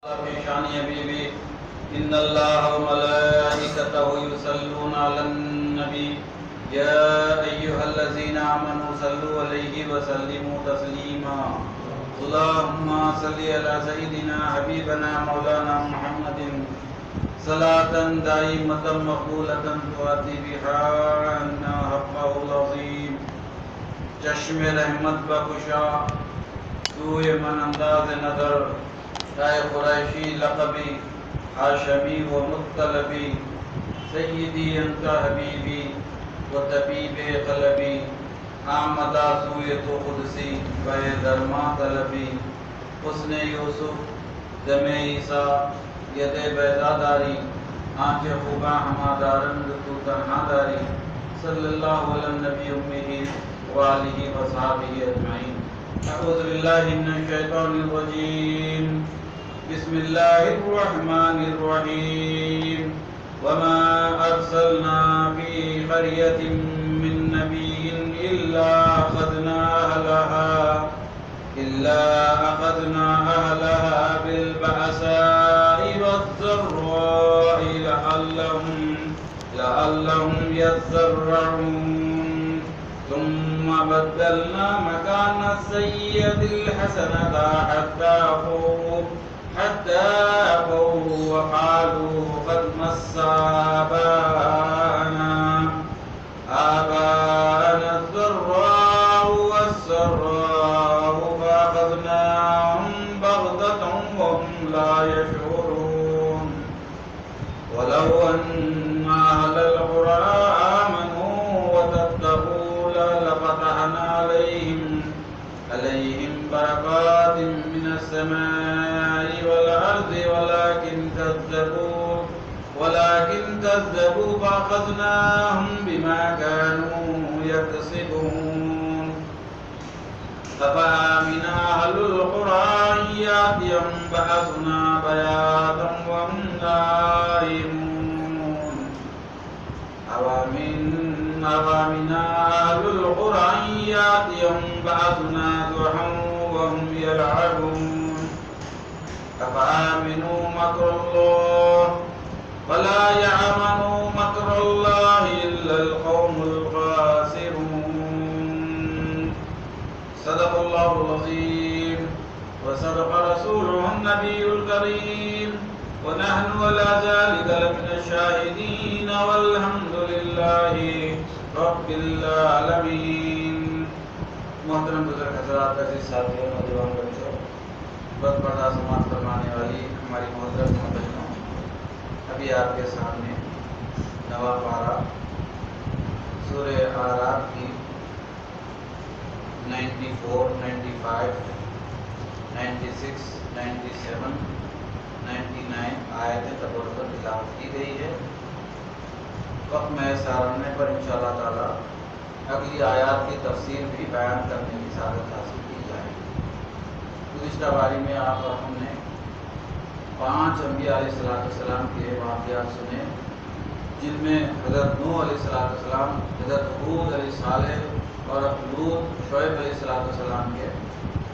شان حبیبی ان اللہ و ملائکتہ یصلون علی النبی یا ایھا الذین آمنوا صلوا علیہ وسلموا تسلیما اللہم صلی علی سیدنا حبیبنا مولانا محمد صلاۃ دائمۃ مقبولۃ تؤتی بہا عنا حقہ العظیم چشم رحمت بخشا سوئے من انداز نظر شاہ قریشی لقبی ہاشمی و مطلبی سیدی انت حبیبی و طبیب قلبی آمدہ سوئے تو قدسی بے درما طلبی حسن یوسف دم عیسیٰ ید بیضا داری آنچ خوباں ہمارا رنگ تو تنہا داری صلی اللہ علی النبی امہ وآلہ وصحبہ اجمعین اعوذ باللہ من الشیطان الرجیم بسم اللہ الرحمن الرحیم وما ارسلنا فی قریۃ من نبی الا اخذنا اہلها بالبأساء والضراء لعلهم يضرعون ثم بدلنا مكان السيئة الحسنة حتى عفوا وقالوا قد مس آباءنا الضراء والسراء فأخذناهم بغتة وهم لا يشعرون ولو أن أهل القرى آمنوا واتقوا لفتحنا عليهم بركات من السماء والأرض ولكن كذبوا فأخذناهم بما كانوا يكسبون أفأمن أهل القرى أن يأتيهم بأسنا بياتا وهم نائمون أفأمن أهل القرى أن يأتيهم بأسنا ضحى وهم يلعبون أفأمنوا مكر الله ولا يأمن مكر الله إلا القوم الخاسرون صدق الله العظيم وصدق رسوله النبي الكريم ونحن على ذلك لمن الشاهدين والحمد لله رب العالمين. محترم بزرگ حضرات، عزیز ساتھیوں، نوجوان بچوں، بہت بڑا سماعت فرمانے والی ہماری محترم بہنوں، ابھی آپ کے سامنے نواں پارہ سورہ اعراف کی 94, 95, 96, 97, 99 آیتیں تبرکہ تلاوت کی گئی ہے. وقت میں سارنے پر انشاءاللہ تعالی اگلی آیات کی تفسیر بھی بیان کرنے کی سعادت حاصل کی جائے. گزشتہ باری میں آپ اور ہم نے 5 انبیاء علیہ السلام کے واقعات سنے، جن میں حضرت نوح علیہ السلام، حضرت ہود علیہ صالح اور لوط شعیب علیہ السلام کے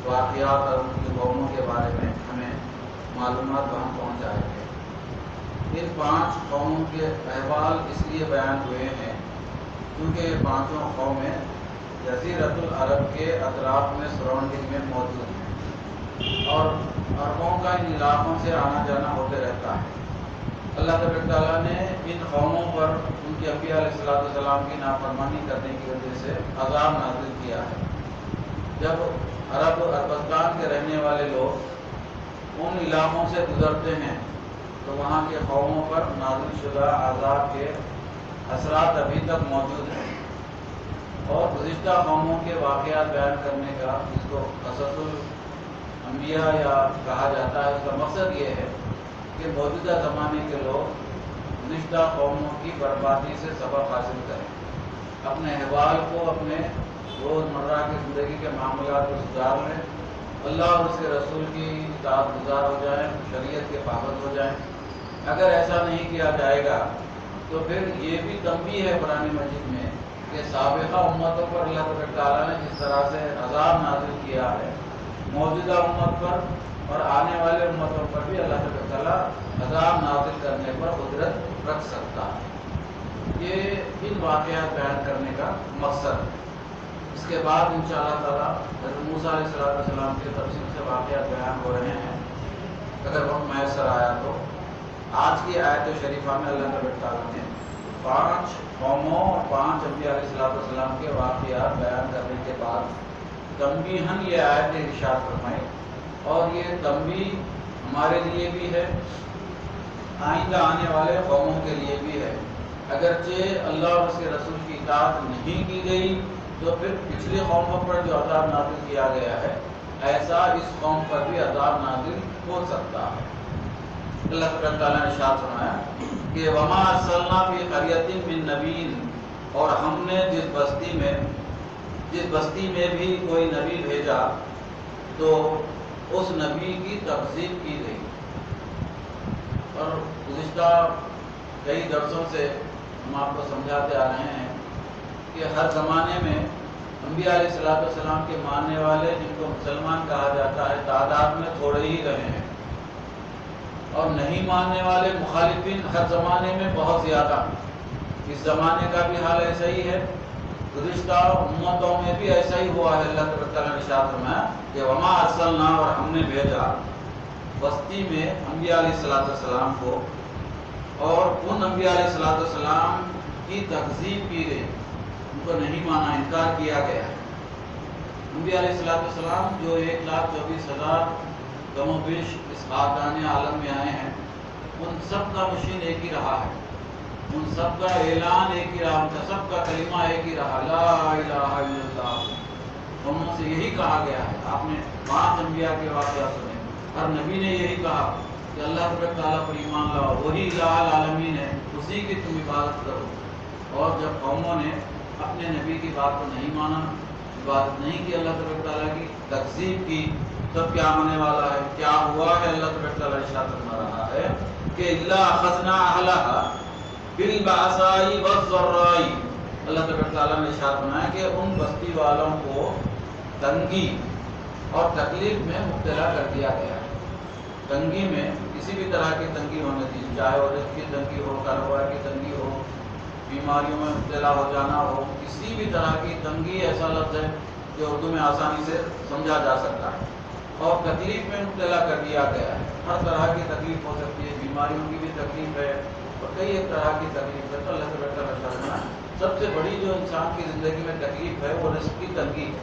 واقعات اور ان کی قوموں کے بارے میں ہمیں معلومات وہاں پہنچائے تھے. ان 5 قوموں کے احوال اس لیے بیان ہوئے ہیں کیونکہ یہ 5 قومیں جزیرۃ العرب کے اطراف میں سراؤنڈنگ میں موجود ہیں اور عربوں کا ان علاقوں سے آنا جانا ہوتے رہتا ہے. اللہ تبارک تعالیٰ نے ان قوموں پر ان کے انبیاء علیہ السلام کی نافرمانی کرنے کی وجہ سے عذاب نازل کیا ہے. جب عربستان کے رہنے والے لوگ ان علاقوں سے گزرتے ہیں تو وہاں کے قوموں پر نازل شدہ عذاب کے اثرات ابھی تک موجود ہیں. اور گزشتہ قوموں کے واقعات بیان کرنے کا، جس کو قصص الانبیاء یا کہا جاتا ہے، اس کا مقصد یہ ہے کہ موجودہ زمانے کے لوگ گزشتہ قوموں کی بربادی سے سبق حاصل کریں، اپنے احوال کو، اپنے روزمرہ کی زندگی کے معاملات کو سدھار لیں، اللہ اور اس کے رسول کی اطاعت گزار ہو جائیں، شریعت کے پابند ہو جائیں. اگر ایسا نہیں کیا جائے گا تو پھر یہ بھی تنبیہ ہے قرآن مجید میں کہ سابقہ امتوں پر اللہ تعالیٰ نے جس طرح سے عذاب نازل کیا ہے، موجودہ امت پر اور آنے والے امتوں پر بھی اللہ تعالیٰ عذاب نازل کرنے پر قدرت رکھ سکتا ہے۔ یہ ان واقعات بیان کرنے کا مقصد ہے۔ اس کے بعد انشاءاللہ تعالیٰ حضرت موسیٰ علیہ السلام کے تفصیل سے واقعات بیان ہو رہے ہیں، اگر وقت میسر آیا تو۔ آج کی آیت شریفہ میں اللہ تعالیٰ نے 5 قوموں اور 5 انبیاء علیہ السلام کے واقعات بیان کرنے کے بعد تنبیہاً یہ آیت ارشاد فرمائی، اور یہ تنبیہ ہمارے لیے بھی ہے، آئندہ آنے والے قوموں کے لیے بھی ہے۔ اگرچہ اللہ اور اس کے رسول کی اطاعت نہیں کی گئی تو پھر پچھلی قوموں پر جو عذاب نازل کیا گیا ہے، ایسا اس قوم پر بھی عذاب نازل ہو سکتا ہے۔ اللہ تعالیٰ نے ارشاد فرمایا کہ وما ارسلنا فی قریۃ من نبی، اور ہم نے جس بستی میں بھی کوئی نبی بھیجا تو اس نبی کی تکذیب کی گئی۔ اور گزشتہ کئی درسوں سے ہم آپ کو سمجھاتے آ رہے ہیں کہ ہر زمانے میں انبیاء علیہ السلام کے ماننے والے، جن کو مسلمان کہا جاتا ہے، تعداد میں تھوڑے ہی رہے ہیں، اور نہیں ماننے والے مخالفین ہر زمانے میں بہت زیادہ۔ اس زمانے کا بھی حال ایسا ہی ہے، گزشتہ امتوں میں بھی ایسا ہی ہوا ہے۔ اللہ تعالیٰ نے ارشاد فرمایا کہ وما ارسلنا، اور ہم نے بھیجا بستی میں انبیاء علیہ السلام کو، اور ان انبیاء علیہ السلام کی تکذیب کی گئی، ان کو نہیں مانا، انکار کیا گیا ہے۔ انبیاء علیہ السلام جو 1,24,000 کم و بیش اس خاکان عالم میں آئے ہیں، ان سب کا مشن ایک ہی رہا ہے، ان سب کا اعلان ایک ہی رہا، ان کا سب کا کلمہ ایک ہی رہا، لا الہ الا اللہ۔ ان سے یہی کہا گیا ہے، آپ نے 5 انبیاء کے واقعات سنے، ہر نبی نے یہی کہا کہ اللہ تعالیٰ پر ایمان لاؤ، وہی الہ العالمین ہے، اسی کی تم عبادت کرو۔ اور جب قوموں نے اپنے نبی کی بات کو نہیں مانا، عبادت نہیں کی، اللہ تعالیٰ کی تکذیب کی، تب کیا ہونے والا ہے، کیا ہوا ہے؟ اللہ تعالیٰ ارشاد فرما رہا ہے کہ الا اخذنا اهلها بالبأساء والضراء۔ اللہ تعالیٰ نے ارشاد فرمایا کہ ان بستی والوں کو تنگی اور تکلیف میں مبتلا کر دیا گیا ہے۔ تنگی میں کسی بھی طرح کی تنگی ہونے دی، چاہے وہ رزق کی تنگی ہو، کاروبار کی تنگی ہو، بیماریوں میں مبتلا ہو جانا ہو، کسی بھی طرح کی تنگی ایسا لفظ ہے جو اردو میں آسانی سے سمجھا جا سکتا ہے، اور تکلیف میں مبتلا کر دیا گیا ہے۔ ہر طرح کی تکلیف ہو سکتی ہے، بیماریوں کی بھی تکلیف ہے، اور کئی ایک طرح کی تکلیف ہے۔ تو اللہ تعالیٰ سب سے بڑی جو انسان کی زندگی میں تکلیف ہے وہ رزق کی تنگی ہے۔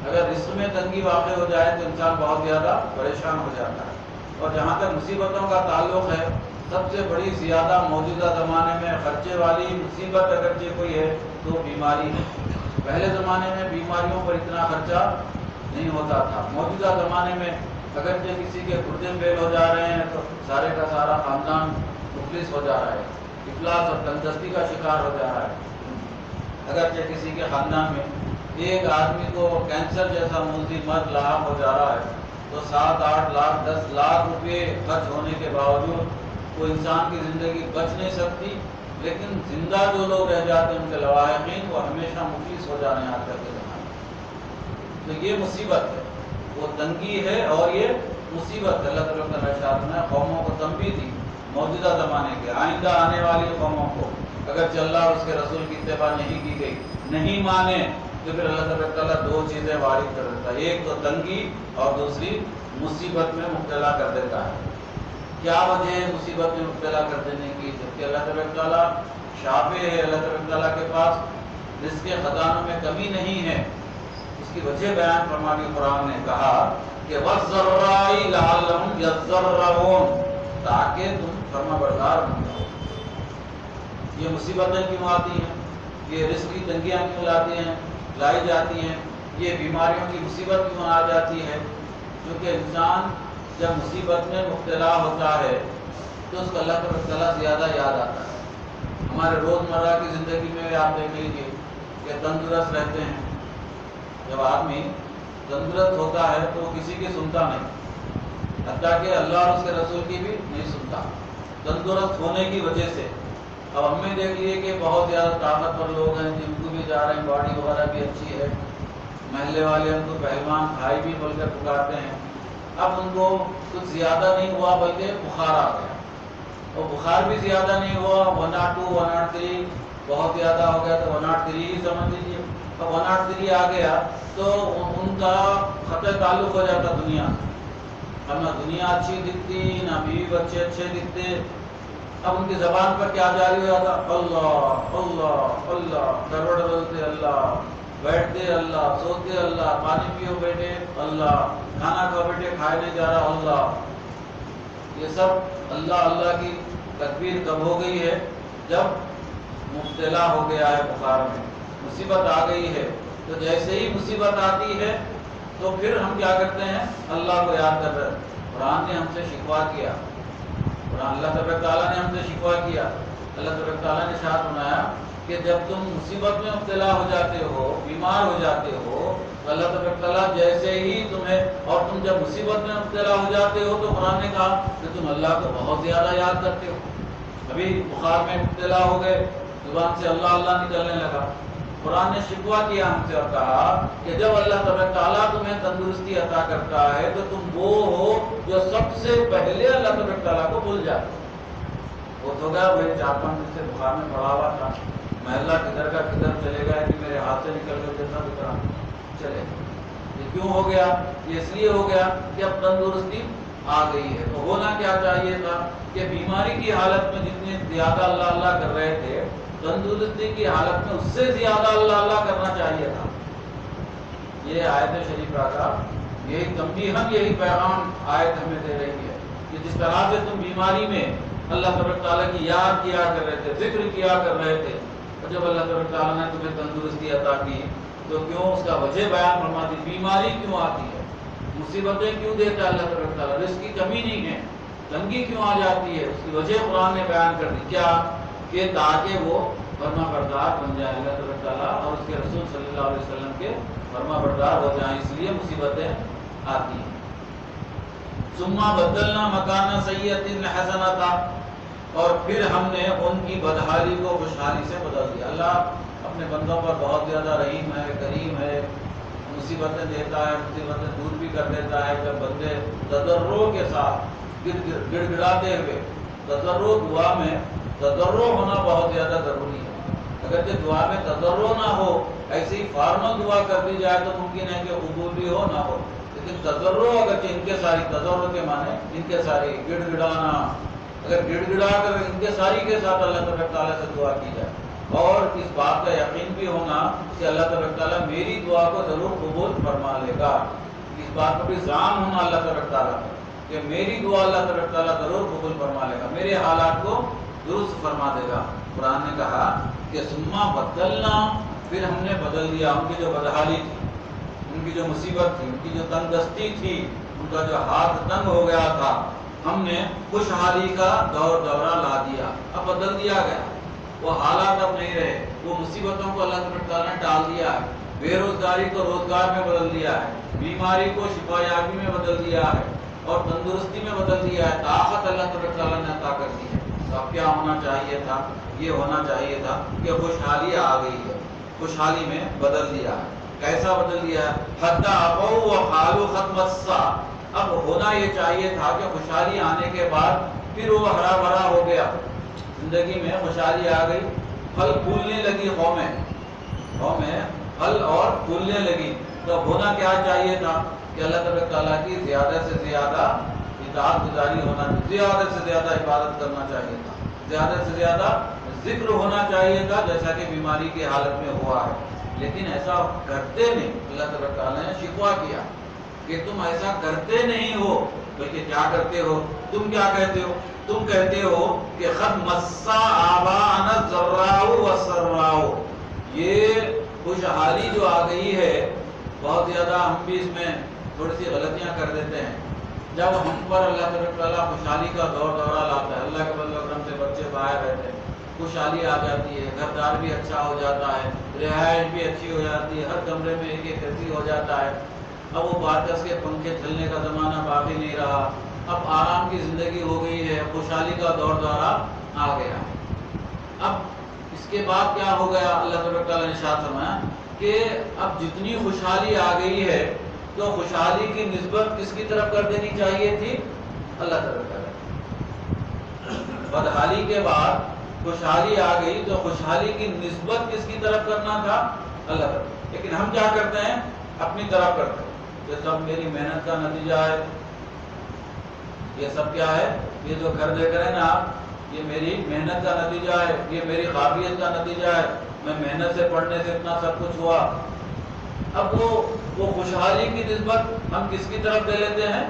اگر رزق میں تنگی واقع ہو جائے تو انسان بہت زیادہ پریشان ہو جاتا ہے۔ اور جہاں تک مصیبتوں کا تعلق ہے، سب سے بڑی زیادہ موجودہ زمانے میں خرچے والی مصیبت اگرچہ کوئی ہے تو بیماری ہے۔ پہلے زمانے میں بیماریوں پر اتنا خرچہ نہیں ہوتا تھا، موجودہ زمانے میں اگرچہ کسی کے گردے فیل ہو جا رہے ہیں تو سارے کا سارا خاندان مفلس ہو جا رہا ہے، افلاس اور تندرستی کا شکار ہو جا رہا ہے۔ اگرچہ کسی کے خاندان میں ایک آدمی کو کینسر جیسا موذی مرض لاحق ہو جا رہا ہے تو 7, 8 لاکھ 10 لاکھ روپے خرچ ہونے کے باوجود وہ انسان کی زندگی بچ نہیں سکتی، لیکن زندہ جو لوگ رہ جاتے ہیں ان کے لواحقین وہ ہمیشہ مفلس ہو جانے آج کل کے زمانے میں۔ تو یہ مصیبت ہے، وہ تنگی ہے اور یہ مصیبت ہے۔ اللہ تعالیٰ کا ارشاد ہے، قوموں کو تنبیہ دی موجودہ زمانے کے، آئندہ آنے والی قوموں کو اگر اللہ اور اس کے رسول کی اتباع نہیں کی گئی، نہیں مانے، تو پھر اللہ تعالیٰ 2 چیزیں وارد کر دیتا ہے، ایک تو تنگی اور دوسری مصیبت میں مبتلا کر دیتا ہے۔ کیا وجہ ہے مصیبت میں مبتلا کر دینے کی؟ جبکہ اللہ تعالیٰ شافع ہے، اللہ تعالیٰ کے پاس رزق کے خزانوں میں کمی نہیں ہے۔ اس کی وجہ بیان فرما دی، قرآن نے کہا کہ وَالضَّرَّاءِ لَعَلَّهُمْ يَضَّرَّعُونَ، تاکہ تم فرما بردار بن جاؤ۔ یہ مصیبتیں کیوں آتی ہیں، یہ رزق کی تنگیاں کیوں لائی جاتی ہیں، یہ بیماریوں کی مصیبت کیوں آ جاتی ہے؟ کیونکہ انسان جب مصیبت میں مبتلا ہوتا ہے تو اس کو اللہ تعالیٰ زیادہ یاد آتا ہے۔ ہمارے روزمرہ کی زندگی میں آپ دیکھ لیجیے کہ تندرست رہتے ہیں، جب آدمی تندرست ہوتا ہے تو وہ کسی کی سنتا نہیں، حتیٰ کہ اللہ اور اس کے رسول کی بھی نہیں سنتا، تندرست ہونے کی وجہ سے۔ اب ہم نے دیکھ لیے کہ بہت زیادہ طاقتور لوگ ہیں، جن کو بھی جا رہے ہیں، باڈی وغیرہ بھی اچھی ہے، محلے والے ہم کو پہلوان بھائی بھی بول کر پکارتے ہیں، اب ان کو کچھ زیادہ نہیں ہوا بلکہ بخار آ گیا، اور بخار بھی زیادہ نہیں ہوا، 102 103 بہت زیادہ ہو گیا تو 103 ہی سمجھ لیجیے۔ اب 103 آ گیا تو ان کا قطع تعلق ہو جاتا دنیا سے، اب نہ دنیا اچھی دکھتی نہ بیوی بچے اچھے دکھتے۔ اب ان کی زبان پر کیا جاری ہو جاتا؟ اللہ اللہ اللہ، کروڑ بولتے اللہ، بیٹھتے اللہ، سوتے اللہ، پانی پیو بیٹے اللہ، کھانا کھاؤ بیٹے، کھائے نہیں جا رہا اللہ۔ یہ سب اللہ اللہ کی تکبیر کب ہو گئی ہے؟ جب مبتلا ہو گیا ہے بخار میں، مصیبت آ گئی ہے۔ تو جیسے ہی مصیبت آتی ہے تو پھر ہم کیا کرتے ہیں؟ اللہ کو یاد کر رہے ہیں۔ قرآن نے ہم سے شکوہ کیا، قرآن اللہ تبارک تعالیٰ نے ہم سے شکوہ کیا۔ اللہ تبارک تعالیٰ نے ارشاد فرمایا کہ جب تم مصیبت میں مبتلا ہو جاتے ہو، بیمار ہو جاتے ہو، تو اللہ تبارک تعالیٰ جیسے ہی تمہیں، اور تم جب مصیبت میں مبتلا ہو جاتے ہو تو قرآن نے کہا کہ تم اللہ کو بہت زیادہ یاد کرتے ہو۔ ابھی بخار میں مبتلا ہو گئے، زبان سے اللہ اللہ نکلنے لگا، قرآن نے شکوہ کیا ہم سے اور کہا کہ جب اللہ تبارک تعالیٰ تمہیں تندرستی عطا کرتا ہے تو تم وہ ہو جو سب سے پہلے اللہ تبارک تعالیٰ کو بھول جاتے ہو۔ وہ تو گیا بھائی 4-5 دن سے بخار میں پڑا ہوا تھا، میں اللہ کدھر کا کدھر چلے گا کہ میرے ہاتھ سے نکل کر جیسا بکرا چلے۔ یہ کیوں ہو گیا؟ یہ اس لیے ہو گیا کہ اب تندرستی آ گئی ہے۔ تو ہونا کیا چاہیے تھا کہ بیماری کی حالت میں جتنے زیادہ اللہ اللہ کر رہے تھے، تندرستی کی حالت میں اس سے زیادہ اللہ اللہ کرنا چاہیے تھا۔ یہ آیت شریفہ کا یہی تنبیہاً یہی پیغام آیت ہمیں دے رہی ہے کہ جس طرح سے تم بیماری میں اللہ تبارک تعالیٰ کی یاد کیا کر رہے تھے، ذکر کیا کر رہے تھے، اور جب اللہ تبارک تعالیٰ نے تمہیں تندرستی عطا کی تو کیوں اس کا وجہ بیان فرما دی؟ بیماری کیوں آتی ہے، مصیبتیں کیوں دیتا ہے اللہ تبارک تعالیٰ؟ رزق کی کمی نہیں ہے، تنگی کیوں آ جاتی ہے، اس کی وجہ قرآن نے بیان کر دی۔ کیا کہ تاکہ وہ فرما بردار بن جائے اللہ تبارک تعالیٰ اور اس کے رسول صلی اللہ علیہ وسلم کے فرما بردار ہو جائیں، اس لیے مصیبتیں آتی ہیں۔ ثم بدلنا مکان سیئۃ حسنۃ، اور پھر ہم نے ان کی بدحالی کو خوشحالی سے بدل دیا۔ اللہ اپنے بندوں پر بہت زیادہ رحیم ہے، کریم ہے، مصیبتیں دیتا ہے، مصیبتیں دور بھی کر دیتا ہے جب بندے تضرع کے ساتھ گڑ گڑاتے ہوئے، تضرع دعا میں تضرع ہونا بہت زیادہ ضروری ہے۔ اگر کہ دعا میں تضرع نہ ہو، ایسی ہی فارمل دعا کر دی جائے تو ممکن ہے کہ قبول بھی ہو نہ ہو، لیکن تضرع اگر ان کے ساری، تضرع کے معنی ان کے ساری، گڑ گڑانا، اگر گڑ گڑا کر ان کے ساری کے ساتھ اللہ تبارک تعالیٰ سے دعا کی جائے، اور اس بات کا یقین بھی ہونا کہ اللہ تبارک تعالیٰ میری دعا کو ضرور قبول فرما لے گا، اس بات کا بھی ذہن ہونا اللہ تبارک تعالیٰ کہ میری دعا اللہ تبارک تعالیٰ ضرور قبول فرما لے گا، میرے حالات کو درست فرما دے گا۔ قرآن نے کہا کہ ثم بدلنا، پھر ہم نے بدل دیا ان کی جو بدحالی تھی، ان کی جو مصیبت تھی، ان کی جو تنگ دستی تھی، ان کا جو ہاتھ تنگ ہو گیا تھا، ہم نے خوشحالی کا دورہ لا دیا، اب بدل دیا گیا۔ وہ حالات اب نہیں رہے، وہ مصیبتوں کو اللہ تبارک تعالیٰ نے ڈال دیا ہے، بے روزگاری کو روزگار میں بدل دیا ہے، بیماری کو شفا یابی میں بدل دیا ہے، اور تندرستی میں بدل دیا ہے، طاقت اللہ تبارک تعالیٰ نے عطا کر دی ہے۔ تو اب کیا ہونا چاہیے تھا؟ یہ ہونا چاہیے تھا کہ خوشحالی آ گئی ہے، خوشحالی میں بدل دیا ہے۔ کیسا بدل دیا ہے؟ حتی ابوا وقالوا قد مس، اب ہونا یہ چاہیے تھا کہ خوشحالی آنے کے بعد پھر وہ ہرا بھرا ہو گیا، زندگی میں خوشحالی آ گئی، پھل پھولنے لگی، قومیں پھل اور پھولنے لگی۔ تو ہونا کیا چاہیے تھا کہ اللہ تبارک تعالیٰ کی زیادہ سے زیادہ اطاعت گزاری ہونا، زیادہ سے زیادہ عبادت کرنا چاہیے تھا، زیادہ سے زیادہ ذکر ہونا چاہیے تھا، جیسا کہ بیماری کی حالت میں ہوا ہے، لیکن ایسا کرتے نہیں۔ اللہ تبارک تعالیٰ نے شکوہ کیا کہ تم ایسا کرتے نہیں ہو، بلکہ کیا کرتے ہو؟ تم کیا کہتے ہو؟ تم کہتے ہو کہ قد مس آباءنا الضراء والسراء، یہ خوشحالی جو آ گئی ہے، بہت زیادہ ہم بھی اس میں تھوڑی سی غلطیاں کر دیتے ہیں۔ جب ہم پر اللہ تبارک تعالیٰ خوشحالی کا دورہ لاتا ہے، اللہ کے فضل و کرم سے بچے باہر رہتے ہیں، خوشحالی آ جاتی ہے، گھر دار بھی اچھا ہو جاتا ہے، رہائش بھی اچھی ہو جاتی ہے، ہر کمرے میں ایک ایک اے سی ہو جاتا ہے، اب وہ بارکس کے پنکھے چلنے کا زمانہ باقی نہیں رہا، اب آرام کی زندگی ہو گئی ہے، خوشحالی کا دورہ آ گیا۔ اب اس کے بعد کیا ہو گیا؟ اللہ تبارک تعالیٰ نے ارشاد فرمایا کہ اب جتنی خوشحالی آ گئی ہے تو خوشحالی کی نسبت کس کی طرف کر دینی چاہیے تھی؟ اللہ طرف کر دینی۔ بدحالی کے بعد خوشحالی آ گئی تو خوشحالی کی نسبت کس کی طرف کرنا تھا؟ اللہ طرف۔ لیکن ہم کیا کرتے ہیں؟ اپنی طرف کرتے ہیں، یہ سب میری محنت کا نتیجہ ہے، یہ سب کیا ہے؟ یہ جو گھر دیکھ رہے ہیں نا آپ، یہ میری محنت کا نتیجہ ہے، یہ میری قابلیت کا نتیجہ ہے، میں محنت سے پڑھنے سے اتنا سب کچھ ہوا۔ اب وہ خوشحالی کی نسبت ہم کس کی طرف دے لیتے ہیں؟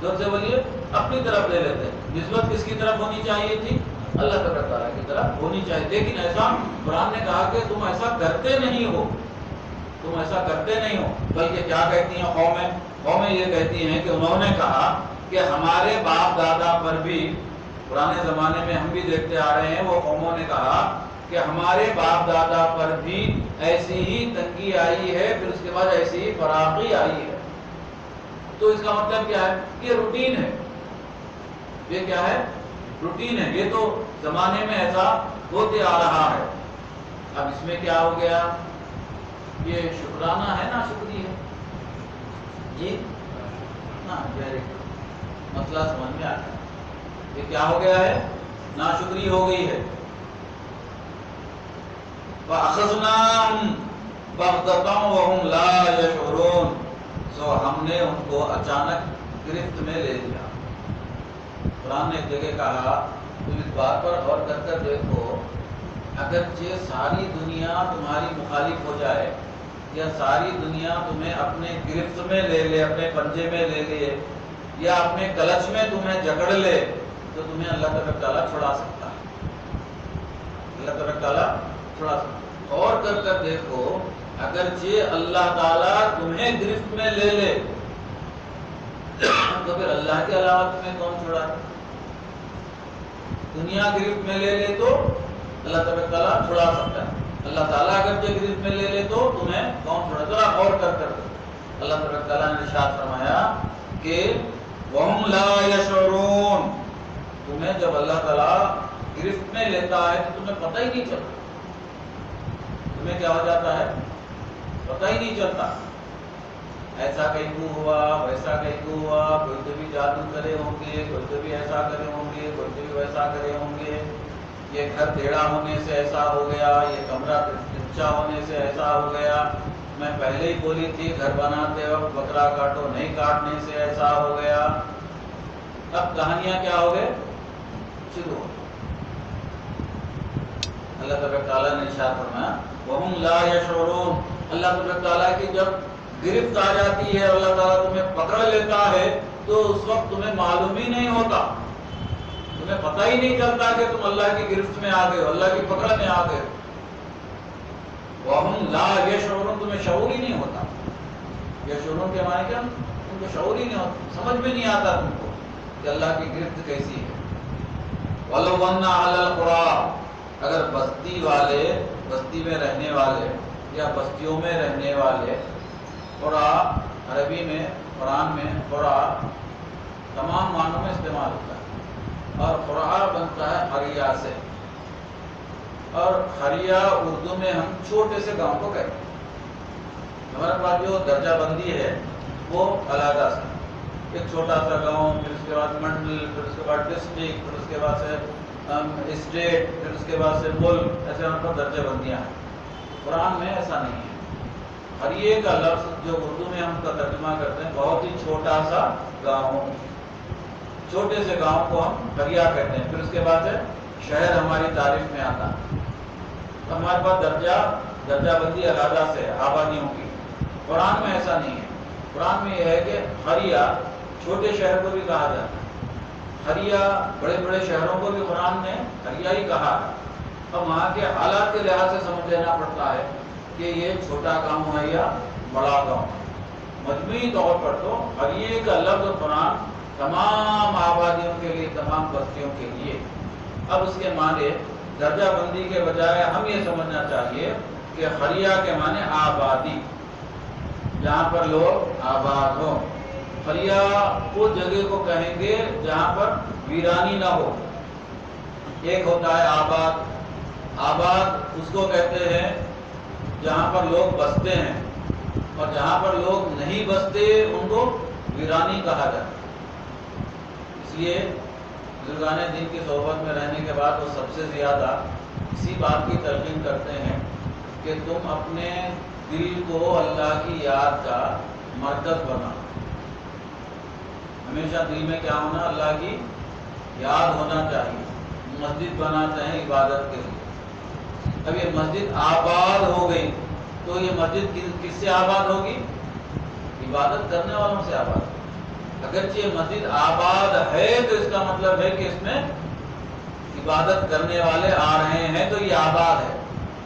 زور سے بولیے، اپنی طرف دے لیتے ہیں۔ نسبت کس کی طرف ہونی چاہیے تھی؟ اللہ تعالیٰ کی طرف ہونی چاہیے۔ لیکن ایسا قرآن نے کہا کہ تم ایسا کرتے نہیں ہو، تم ایسا کرتے نہیں ہو، بلکہ کیا کہتی ہیں قومیں یہ کہتی ہیں کہ انہوں نے کہا کہ ہمارے باپ دادا پر بھی، پرانے زمانے میں ہم بھی دیکھتے آ رہے ہیں، وہ قوموں نے کہا کہ ہمارے باپ دادا پر بھی ایسی ہی تنگی آئی ہے، پھر اس کے بعد ایسی ہی فراخی آئی ہے۔ تو اس کا مطلب کیا ہے؟ یہ روٹین ہے، یہ کیا ہے؟ روٹین ہے، یہ تو زمانے میں ایسا ہوتے آ رہا ہے۔ اب اس میں کیا ہو گیا؟ یہ شکرانہ ہے نا، شکری ہے جی نا، مسئلہ سمجھ میں آ گیا۔ یہ کیا ہو گیا ہے؟ ناشکری ہو گئی ہے۔ فَأَخَذْنَاهُمْ بَغْتَةً وَهُمْ لَا يَشْعُرُونَ، سو ہم نے ان کو اچانک گرفت میں لے لیا۔ قرآن نے ایک جگہ کہا، تم اس بات پر غور کر کر دیکھو، اگرچہ ساری دنیا تمہاری مخالف ہو جائے، یا ساری دنیا تمہیں اپنے گرفت میں لے لے، اپنے پنجے میں لے لے، یا اپنے کلچ میں تمہیں جکڑ لے، تو تمہیں اللہ تعالیٰ چھڑا سکتا ہے۔ اللہ تعالیٰ چھڑا سکتا ہے۔ اور کر کر دیکھو، اگرچہ اللہ تعالیٰ تمہیں گرفت میں لے لے تو پھر اللہ کے علاوہ تمہیں کون چھڑا؟ دنیا گرفت میں لے لے تو اللہ تعالیٰ چھڑا سکتا ہے، اللہ تعالیٰ اگر جو گرفت میں لے لے تو تمہیں کون چھوڑا؟ ذرا اور کر کر دو۔ اللہ تعالیٰ نے ارشاد فرمایا کہ وَهُمْ لَا يَشْعُرُونَ، تمہیں جب اللہ تعالیٰ گرفت میں لیتا ہے تو تمہیں پتہ ہی نہیں چلتا، تمہیں کیا ہو جاتا ہے؟ پتہ ہی نہیں چلتا۔ ایسا کہیں کو ہوا، ویسا کہیں کو ہوا، کوئی تو بھی جادو کرے ہوں گے، کوئی تو بھی ایسا کرے ہوں گے، کوئی تو بھی ویسا کرے ہوں گے، یہ گھر ٹیڑھا ہونے سے ایسا ہو گیا، یہ کمرہ اونچا ہونے سے ایسا ہو گیا، میں پہلے ہی بولی تھی گھر بناتے وقت بکرا کاٹو، نہیں کاٹنے سے ایسا ہو گیا۔ اب کہانیاں کیا ہو گئے؟ شروع ہو۔ اللہ تعالیٰ نے ارشاد فرمایا وَهُمْ لَا يَشْعُرُونَ، اللہ تعالیٰ کی جب گرفت آ جاتی ہے، اللہ تعالیٰ تمہیں پکڑ لیتا ہے تو اس وقت تمہیں معلوم ہی نہیں ہوتا، تمہیں پتہ ہی نہیں چلتا کہ تم اللہ کی گرفت میں آ گئے ہو، اللہ کی پکڑ میں آ گئے۔ وَهُمْ لَا يَشْعُرُونَ، تمہیں شعور ہی نہیں ہوتا۔ یشعرون کے معنی کیا؟ تم کو شعور ہی نہیں ہوتا، سمجھ میں نہیں آتا تم کو کہ اللہ کی گرفت کیسی ہے۔ وَلَوْ أَنَّ عَلَى الْقُرَىٰ، اگر بستی والے، بستی میں رہنے والے یا بستیوں میں رہنے والے، قرآ عربی میں، قرآن میں قرآ تمام معنوں میں استعمال ہوتا ہے، اور قرآ بنتا ہے قریہ سے، اور قریہ اردو میں ہم چھوٹے سے گاؤں کو کہتے ہیں۔ ہمارے پاس جو درجہ بندی ہے وہ علیحدہ سے، ایک چھوٹا سا گاؤں، پھر اس کے بعد منڈل، پھر اس کے بعد ڈسٹرکٹ، پھر اس کے بعد سے اسٹیٹ، پھر اس کے بعد سے ملک، ایسے ہم پر درجہ بندیاں ہیں۔ قرآن میں ایسا نہیں ہے۔ قریہ کا لفظ جو اردو میں ہم کا ترجمہ کرتے ہیں، بہت ہی چھوٹا سا گاؤں، چھوٹے سے گاؤں کو ہم قریہ کہتے ہیں۔ پھر اس کے بعد سے شہر ہماری تعریف میں آتا ہے۔ تو ہمارے پاس درجہ بندی علیحدہ سے آبادیوں کی۔ قرآن میں ایسا نہیں ہے۔ قرآن میں یہ ہے کہ قریہ چھوٹے شہر کو بھی کہا جاتا ہے، قریہ بڑے بڑے شہروں کو بھی قرآن نے قریہ ہی کہا ہے۔ اب وہاں کے حالات کے لحاظ سے سمجھ لینا پڑتا ہے کہ یہ چھوٹا گاؤں ہے یا بڑا گاؤں ہے۔ مجموعی طور پر تو قریہ کا لفظ قرآن تمام آبادیوں کے لیے، تمام بستیوں کے لیے۔ اب اس کے معنی درجہ بندی کے بجائے ہم یہ سمجھنا چاہیے کہ قریہ کے معنی آبادی، جہاں پر لوگ آباد ہوں۔ قریہ اس جگہ کو کہیں گے جہاں پر ویرانی نہ ہو۔ ایک ہوتا ہے آباد، آباد اس کو کہتے ہیں جہاں پر لوگ بستے ہیں، اور جہاں پر لوگ نہیں بستے ان کو ویرانی کہا جاتا ہے۔ اس لیے بزرگان دین کی صحبت میں رہنے کے بعد وہ سب سے زیادہ اسی بات کی تلقین کرتے ہیں کہ تم اپنے دل کو اللہ کی یاد کا مرکز بناؤ۔ ہمیشہ دل میں کیا ہونا؟ اللہ کی یاد ہونا چاہیے۔ مسجد بناتے ہیں عبادت کے لیے، اب یہ مسجد آباد ہو گئی تو یہ مسجد کس سے آباد ہوگی؟ عبادت کرنے والوں سے آباد ہوگی۔ اگرچہ یہ مسجد آباد ہے تو اس کا مطلب ہے کہ اس میں عبادت کرنے والے آ رہے ہیں تو یہ آباد ہے۔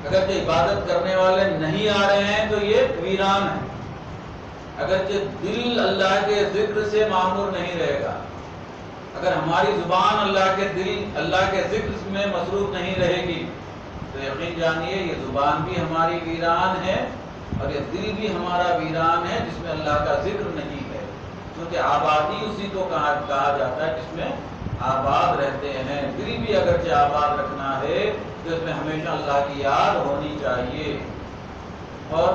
اگرچہ عبادت کرنے والے نہیں آ رہے ہیں تو یہ ویران ہے۔ اگرچہ دل اللہ کے ذکر سے معمور نہیں رہے گا، اگر ہماری زبان اللہ کے ذکر میں مصروف نہیں رہے گی تو یقین جانیے یہ زبان بھی ہماری ویران ہے اور یہ دل بھی ہمارا ویران ہے جس میں اللہ کا ذکر نہیں ہے، کیونکہ آبادی اسی کو کہا جاتا ہے جس میں آباد رہتے ہیں۔ دل بھی اگرچہ آباد رکھنا ہے تو اس میں ہمیشہ اللہ کی یاد ہونی چاہیے۔ اور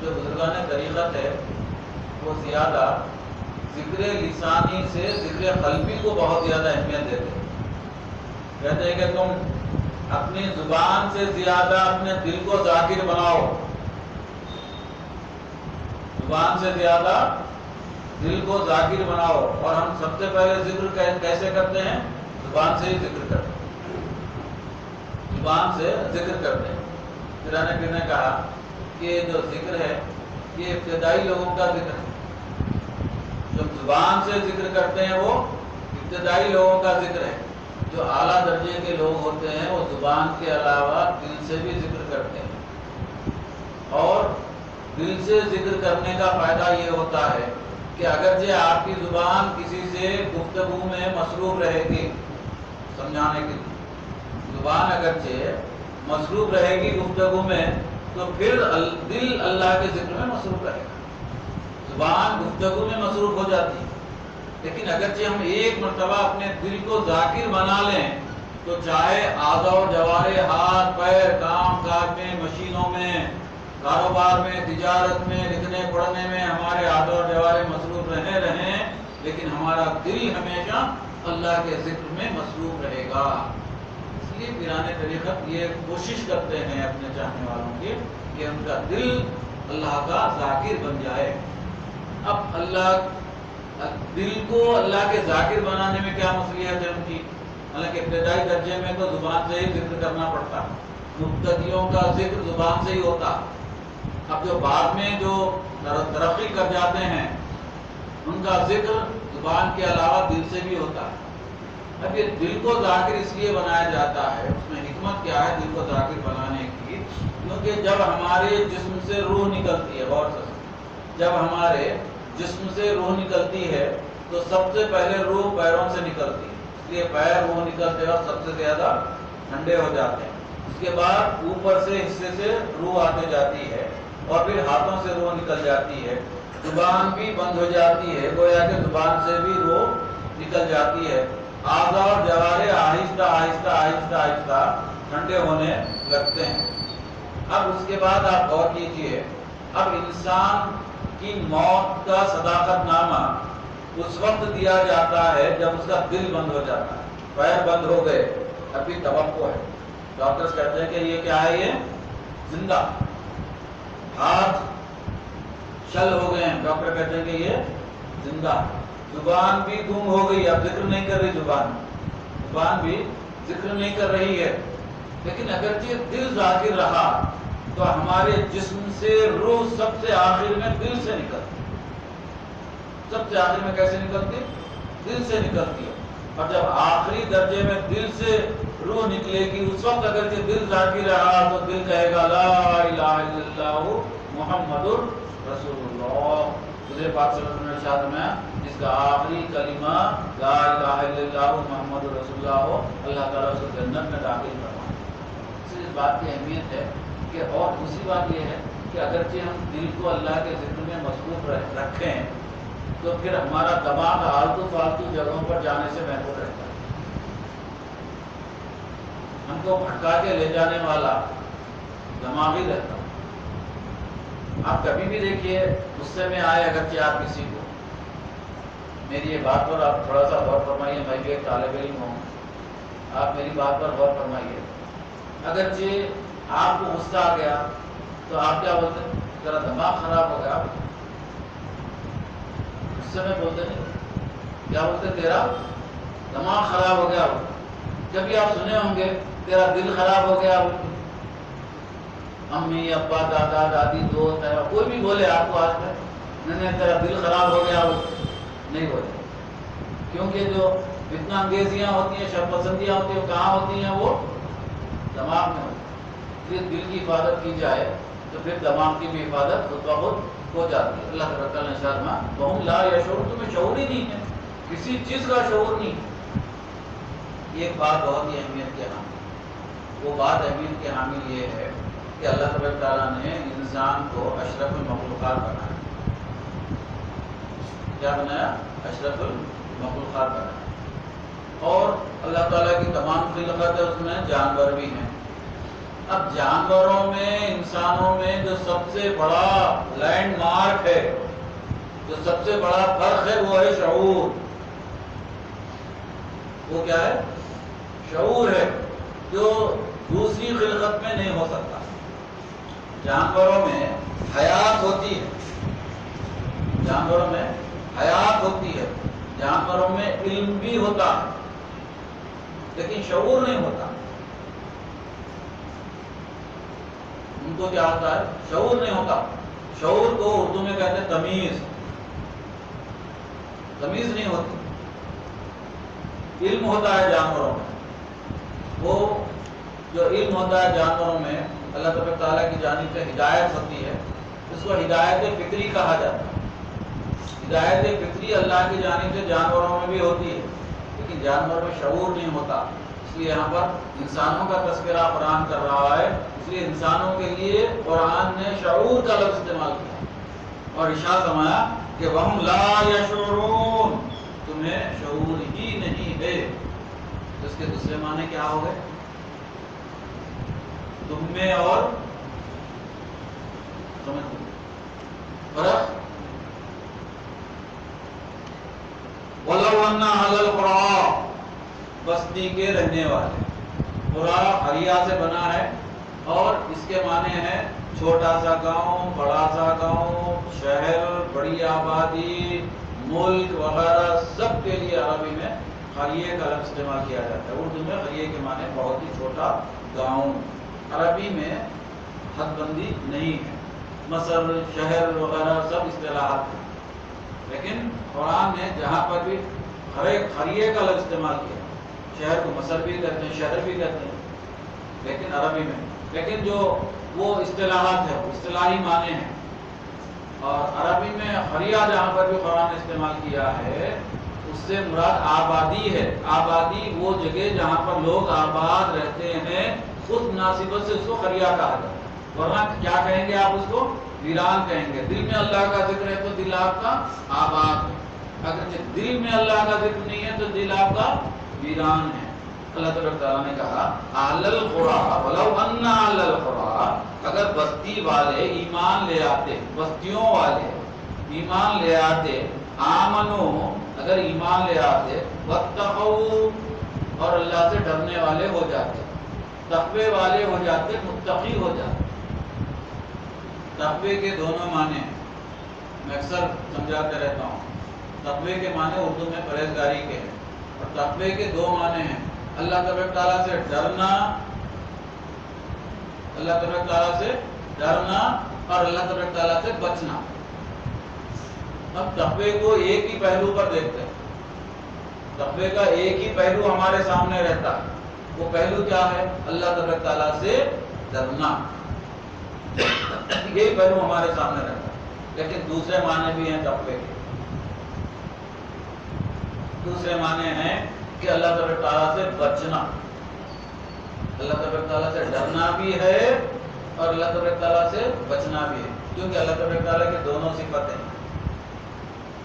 جو بزرگان طریقت ہے وہ زیادہ ذکر لسانی سے ذکر قلبی کو بہت زیادہ اہمیت دیتے ہیں۔ کہتے ہیں کہ تم اپنی زبان سے زیادہ اپنے دل کو ذاکر بناؤ، زبان سے زیادہ دل کو ذاکر بناؤ۔ اور ہم سب سے پہلے ذکر کیسے کرتے ہیں؟ زبان سے ہی ذکر کرتے ہیں، زبان سے ذکر کرتے ہیں۔ پیرانے پیر نے کہا کہ جو ذکر ہے یہ ابتدائی لوگوں کا ذکر ہے، جو زبان سے ذکر کرتے ہیں وہ ابتدائی لوگوں کا ذکر ہے۔ جو اعلیٰ درجے کے لوگ ہوتے ہیں وہ زبان کے علاوہ دل سے بھی ذکر کرتے ہیں، اور دل سے ذکر کرنے کا فائدہ یہ ہوتا ہے کہ اگرچہ آپ کی زبان کسی سے گفتگو میں مصروف رہے گی، سمجھانے کی زبان اگرچہ مصروف رہے گی گفتگو میں تو پھر دل اللہ کے ذکر میں مصروف رہے گا۔ زبان گفتگو میں مصروف ہو جاتی ہے، لیکن اگرچہ ہم ایک مرتبہ اپنے دل کو ذاکر بنا لیں تو چاہے اعضاء و جوارح، ہاتھ پیر، کام کاج میں، مشینوں میں، کاروبار میں، تجارت میں، لکھنے پڑھنے میں ہمارے اعضاء و جوارح مصروف رہیں لیکن ہمارا دل ہمیشہ اللہ کے ذکر میں مصروف رہے گا۔ اس لیے پیرانے طریقت یہ کوشش کرتے ہیں اپنے چاہنے والوں کی کہ ان کا دل اللہ کا ذاکر بن جائے۔ اب دل کو اللہ کے ذاکر بنانے میں کیا مصلحت ہے ان کی؟ حالانکہ ابتدائی درجے میں تو زبان سے ہی ذکر کرنا پڑتا، مبتدیوں کا ذکر زبان سے ہی ہوتا۔ اب جو بعد میں جو ترقی کر جاتے ہیں ان کا ذکر زبان کے علاوہ دل سے بھی ہوتا ہے۔ اب یہ دل کو ذاکر اس لیے بنایا جاتا ہے، اس میں حکمت کیا ہے دل کو ذاکر بنانے کی؟ کیونکہ جب ہمارے جسم سے روح نکلتی ہے، غور سے جب ہمارے جسم سے روح نکلتی ہے تو سب سے پہلے روح پیروں سے نکلتی ہے، اس لیے پیر روح نکلتے وقت سب سے زیادہ ٹھنڈے ہو جاتے ہیں۔ اس کے بعد اوپر سے حصے سے روح آتے جاتی ہے اور پھر ہاتھوں سے روح نکل جاتی ہے، زبان بھی بند ہو جاتی ہے، گویا کہ زبان سے بھی روح نکل جاتی ہے۔ اعضاء اور جوارح آہستہ آہستہ آہستہ آہستہ ٹھنڈے ہونے لگتے ہیں۔ اب اس کے بعد آپ غور کیجئے، اب انسان کی موت کا صداقت نامہ اس وقت دیا جاتا ہے جب اس کا دل بند ہو جاتا ہے۔ پیر بند ہو گئے، ابھی توقع ہے، ڈاکٹرز کہتے ہیں کہ یہ کیا ہے؟ یہ زندہ۔ ہاتھ شل ہو گئے ہیں، ڈاکٹر کہتے ہیں کہ یہ زندہ۔ زبان بھی گم ہو گئی، اب ذکر نہیں کر رہی، زبان بھی ذکر نہیں کر رہی ہے، لیکن اگرچہ دل ذاکر رہا تو ہمارے جسم سے روح سب سے آخر میں دل سے نکلتی، سب سے آخر میں کیسے نکلتی؟ دل سے نکلتی ہے۔ اور جب آخری درجے میں دل سے روح نکلے گی اس وقت اگرچہ دل ذاکر رہا تو دل کہے گا لا الہ الا اللہ محمد رسول اللہ۔ حضور پاک صلی اللہ علیہ وسلم نے ارشاد فرمایا جس کا آخری کلمہ لا الہ الا اللہ محمد رسول اللہ ہو، اللہ تعالیٰ اس کو جنت میں داخل فرمائے۔ اس بات کی اہمیت ہے کہ، اور دوسری بات یہ ہے کہ اگرچہ ہم دل کو اللہ کے ذکر میں مصروف رکھیں تو پھر ہمارا دماغ آلتو فالتو جگہوں پر جانے سے محفوظ رہتا ہے۔ ہم کو بھٹکا کے لے جانے والا دماغ ہی رہتا ہے۔ آپ کبھی بھی دیکھیے غصے میں آئے اگرچہ آپ کسی کو، میری یہ بات پر آپ تھوڑا سا غور فرمائیے، میں بھی ایک طالب علم ہوں، آپ میری بات پر غور فرمائیے، اگرچہ آپ کو غصہ آ گیا تو آپ کیا بولتے ہیں؟ ذرا دماغ خراب ہو گیا، غصے میں بولتے نہیں، کیا بولتے ہیں؟ تیرا دماغ خراب ہو گیا۔ کبھی آپ سنے ہوں گے تیرا دل خراب ہو گیا، امی ابا دادا دادی دوست ہے کوئی بھی بولے آپ کو آج تک نہیں تیرا دل خراب ہو گیا، نہیں بولے، کیونکہ جو فتنہ انگیزیاں ہوتی ہیں، شر پسندیاں ہوتی ہیں، وہ کہاں ہوتی ہیں؟ وہ دماغ میں ہوتی ہیں۔ پھر دل کی حفاظت کی جائے تو پھر دماغ کی بھی حفاظت خود بخود ہو جاتی ہے۔ اللہ تعالیٰ نے فرمایا وَهُمْ لَا يَشْعُرُونَ، تمہیں شعور ہی نہیں ہے، کسی چیز کا شعور نہیں ہے۔ یہ ایک بات بہت ہی اہمیت کے حامل، وہ بات اہمیت کے حامل یہ ہے کہ اللہ تعالیٰ نے انسان کو اشرف المخلوقات بنایا۔ کیا بنایا؟ اشرف المخلوقات بنایا، اور اللہ تعالیٰ کی تمام خلقت ہے، اس میں جانور بھی ہیں۔ اب جانوروں میں انسانوں میں جو سب سے بڑا لینڈ مارک ہے، جو سب سے بڑا فرق ہے، وہ ہے شعور۔ وہ کیا ہے؟ شعور ہے، جو دوسری خلقت میں نہیں ہو سکتا۔ جانوروں میں حیات ہوتی ہے، جانوروں میں حیات ہوتی ہے، جانوروں میں علم بھی ہوتا ہے، لیکن شعور نہیں ہوتا۔ ان کو کیا ہوتا ہے؟ شعور نہیں ہوتا۔ شعور کو اردو میں کہتے ہیں تمیز، تمیز نہیں ہوتی۔ علم ہوتا ہے جانوروں میں، وہ جو علم ہوتا ہے جانوروں میں اللہ تعالیٰ کی جانب سے ہدایت ہوتی ہے، اس کو ہدایت فطری کہا جاتا ہے۔ ہدایت فطری اللہ کی جانب سے جانوروں میں بھی ہوتی ہے، لیکن جانور میں شعور نہیں ہوتا۔ اس لیے یہاں پر انسانوں کا تذکرہ قرآن کر رہا ہے، اس لیے انسانوں کے لیے قرآن نے شعور کا لفظ استعمال کیا اور ارشاد فرمایا کہ وَهُمْ لَا يَشْعُرُونَ، تمہیں شعور ہی نہیں ہے۔ اس کے دوسرے معنی کیا ہو گئے؟ تم میں اور فرق۔ وَلَوْ أَنَّ أَهْلَ الْقُرَىٰ، بستی کے رہنے والے، قرآ حریہ سے بنا ہے اور اس کے معنی ہے چھوٹا سا گاؤں، بڑا سا گاؤں، شہر، بڑی آبادی، ملک وغیرہ، سب کے لیے عربی میں قریہ کا لفظ استعمال کیا جاتا ہے۔ اردو میں قریہ کے معنی بہت ہی چھوٹا گاؤں۔ عربی میں حد بندی نہیں ہے، مصر، شہر وغیرہ سب اصطلاحات ہیں، لیکن قرآن نے جہاں پر بھی قریہ کا لفظ استعمال کیا، شہر کو مصر بھی کہتے ہیں، شہر بھی کہتے ہیں، لیکن عربی میں، لیکن جو وہ اصطلاحات ہے، اصطلاحی معنی ہیں، اور عربی میں قریہ جہاں پر بھی قرآن نے استعمال کیا ہے اس سے مراد آبادی ہے۔ آبادی وہ جگہ جہاں پر لوگ آباد رہتے ہیں، اس مناسبت سے اس کو قریہ کہا جاتا ہے، ورنہ کیا کہیں گے آپ؟ اس کو ویران کہیں گے۔ دل میں اللہ کا ذکر ہے تو دل آپ کا آباد ہے، اگر دل میں اللہ کا ذکر نہیں ہے تو دل آپ کا ویران ہے۔ اللہ تعالیٰ نے کہا اہل القریٰ ولو ان اہل القریٰ، اگر بستی والے ایمان لے آتے، بستیوں والے ایمان لے آتے، آمنو، اگر ایمان لے آتے، واتقوا، اور اللہ سے ڈرنے والے ہو جاتے، تقوی والے ہو جاتے، متقی ہو جاتے۔ تقوی کے دونوں معنی ہیں، میں اکثر سمجھاتے رہتا ہوں۔ تقوی کے معنی اردو میں پرہیزگاری کے ہیں، اور تقوی کے دو معنی ہیں، اللہ تعالیٰ سے ڈرنا، اللہ تعالیٰ سے ڈرنا اور اللہ تعالیٰ سے بچنا۔ اب تقوی کو ایک ہی پہلو پر دیکھتے ہیں، تقوی کا ایک ہی پہلو ہمارے سامنے رہتا ہے، وہ پہلو کیا ہے؟ اللہ تعالیٰ سے ڈرنا، یہ پہلو ہمارے سامنے رہتا ہے، لیکن دوسرے معنی بھی ہیں تقوی کے۔ دوسرے معنی ہیں کہ اللہ تعالیٰ سے بچنا، اللہ تعالیٰ سے ڈرنا بھی ہے اور اللہ تعالیٰ سے بچنا بھی ہے، کیونکہ اللہ تعالیٰ کے دونوں صفتیں ہیں۔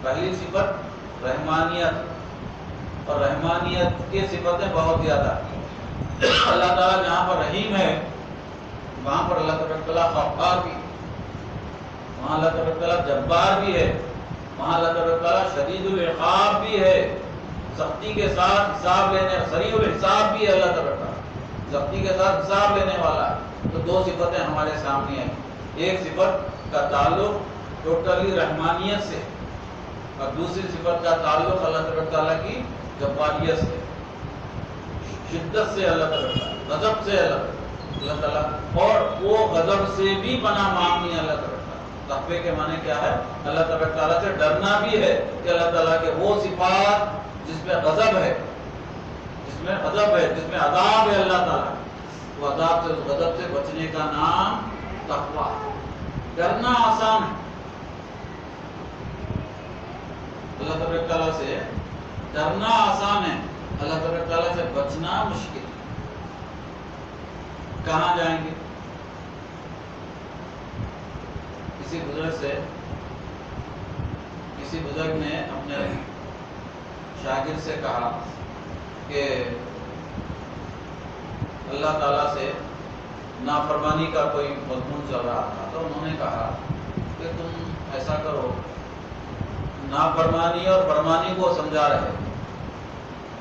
پہلی صفت رحمانیت، اور رحمانیت کی صفتیں بہت زیادہ ہیں۔ اللہ تعالیٰ جہاں پر رحیم ہے وہاں پر اللہ تعالیٰ غفار بھی، وہاں اللہ تبارک تعالیٰ جبار بھی ہے، وہاں اللہ تبارک تعالیٰ شدید العقاب بھی ہے، سختی کے ساتھ حساب لینے، سریع الحساب بھی ہے اللہ تبارک تعالیٰ، سختی کے ساتھ حساب لینے والا ہے۔ تو دو صفتیں ہمارے سامنے ہیں، ایک صفت کا تعلق ٹوٹلی رحمانیت سے اور دوسری صفت کا تعلق اللہ تبارک تعالیٰ کی جباریت سے، شدت سے اللہ تبارک تعالیٰ، غضب سے اللہ تعالیٰ، اور وہ غضب سے بھی پناہ مانگنی ہے اللہ تبارک تعالیٰ۔ تقوی کے معنی کیا ہے؟ اللہ تبارک تعالیٰ سے ڈرنا بھی ہے کہ اللہ تعالیٰ کے وہ صفات جس میں غضب ہے، جس میں غضب ہے، جس میں عذاب ہے اللہ تعالیٰ، وہ عذاب سے، اس غضب سے بچنے کا نام تقویٰ ہے۔ ڈرنا آسان ہے اللہ تبارک تعالیٰ سے، ڈرنا آسان ہے، اللہ تبارک تعالیٰ سے بچنا مشکل ہے۔ کہاں جائیں گے؟ کسی بزرگ نے اپنے شاگرد سے کہا کہ اللہ تعالیٰ سے نافرمانی کا کوئی مضمون چل رہا تھا، تو انہوں نے کہا کہ تم ایسا کرو، نافرمانی اور فرمانی کو سمجھا رہے۔